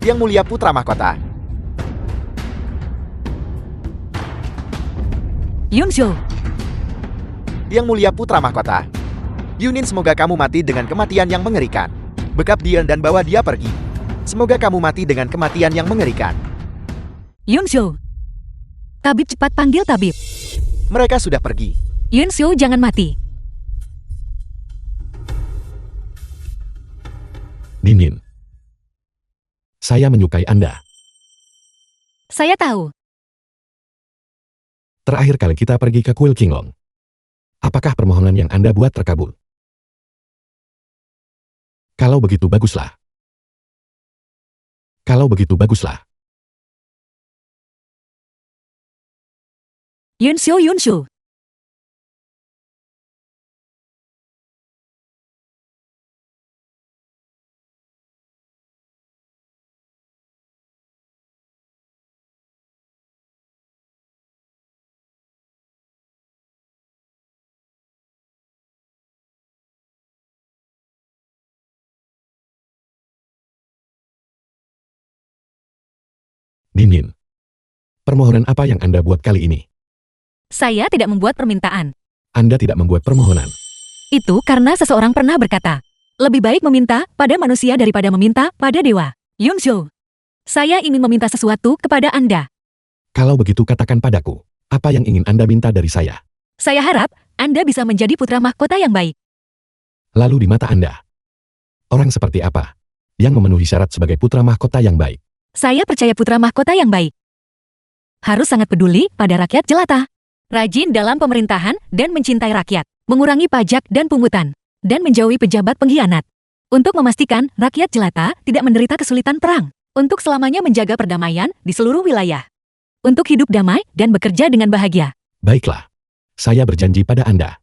Yang Mulia Putra Mahkota. Yunshou. Yang Mulia Putra Mahkota. Yunin, semoga kamu mati dengan kematian yang mengerikan. Bekap dia dan bawa dia pergi. Semoga kamu mati dengan kematian yang mengerikan. Yunshou. Tabib, cepat panggil tabib. Mereka sudah pergi. Yunshou, jangan mati. Ninin, saya menyukai Anda. Saya tahu. Terakhir kali kita pergi ke Kuil Qinglong. Apakah permohonan yang Anda buat terkabul? Kalau begitu baguslah. Kalau begitu baguslah. Yunshou, Yunshou. Ninin. Permohonan apa yang Anda buat kali ini? Saya tidak membuat permintaan. Anda tidak membuat permohonan. Itu karena seseorang pernah berkata, lebih baik meminta pada manusia daripada meminta pada dewa. Yunzhou. Saya ingin meminta sesuatu kepada Anda. Kalau begitu katakan padaku, apa yang ingin Anda minta dari saya? Saya harap Anda bisa menjadi putra mahkota yang baik. Lalu di mata Anda, orang seperti apa yang memenuhi syarat sebagai putra mahkota yang baik? Saya percaya putra mahkota yang baik harus sangat peduli pada rakyat jelata, rajin dalam pemerintahan dan mencintai rakyat, mengurangi pajak dan pungutan, dan menjauhi pejabat pengkhianat. Untuk memastikan rakyat jelata tidak menderita kesulitan perang, untuk selamanya menjaga perdamaian di seluruh wilayah, untuk hidup damai dan bekerja dengan bahagia. Baiklah, saya berjanji pada Anda.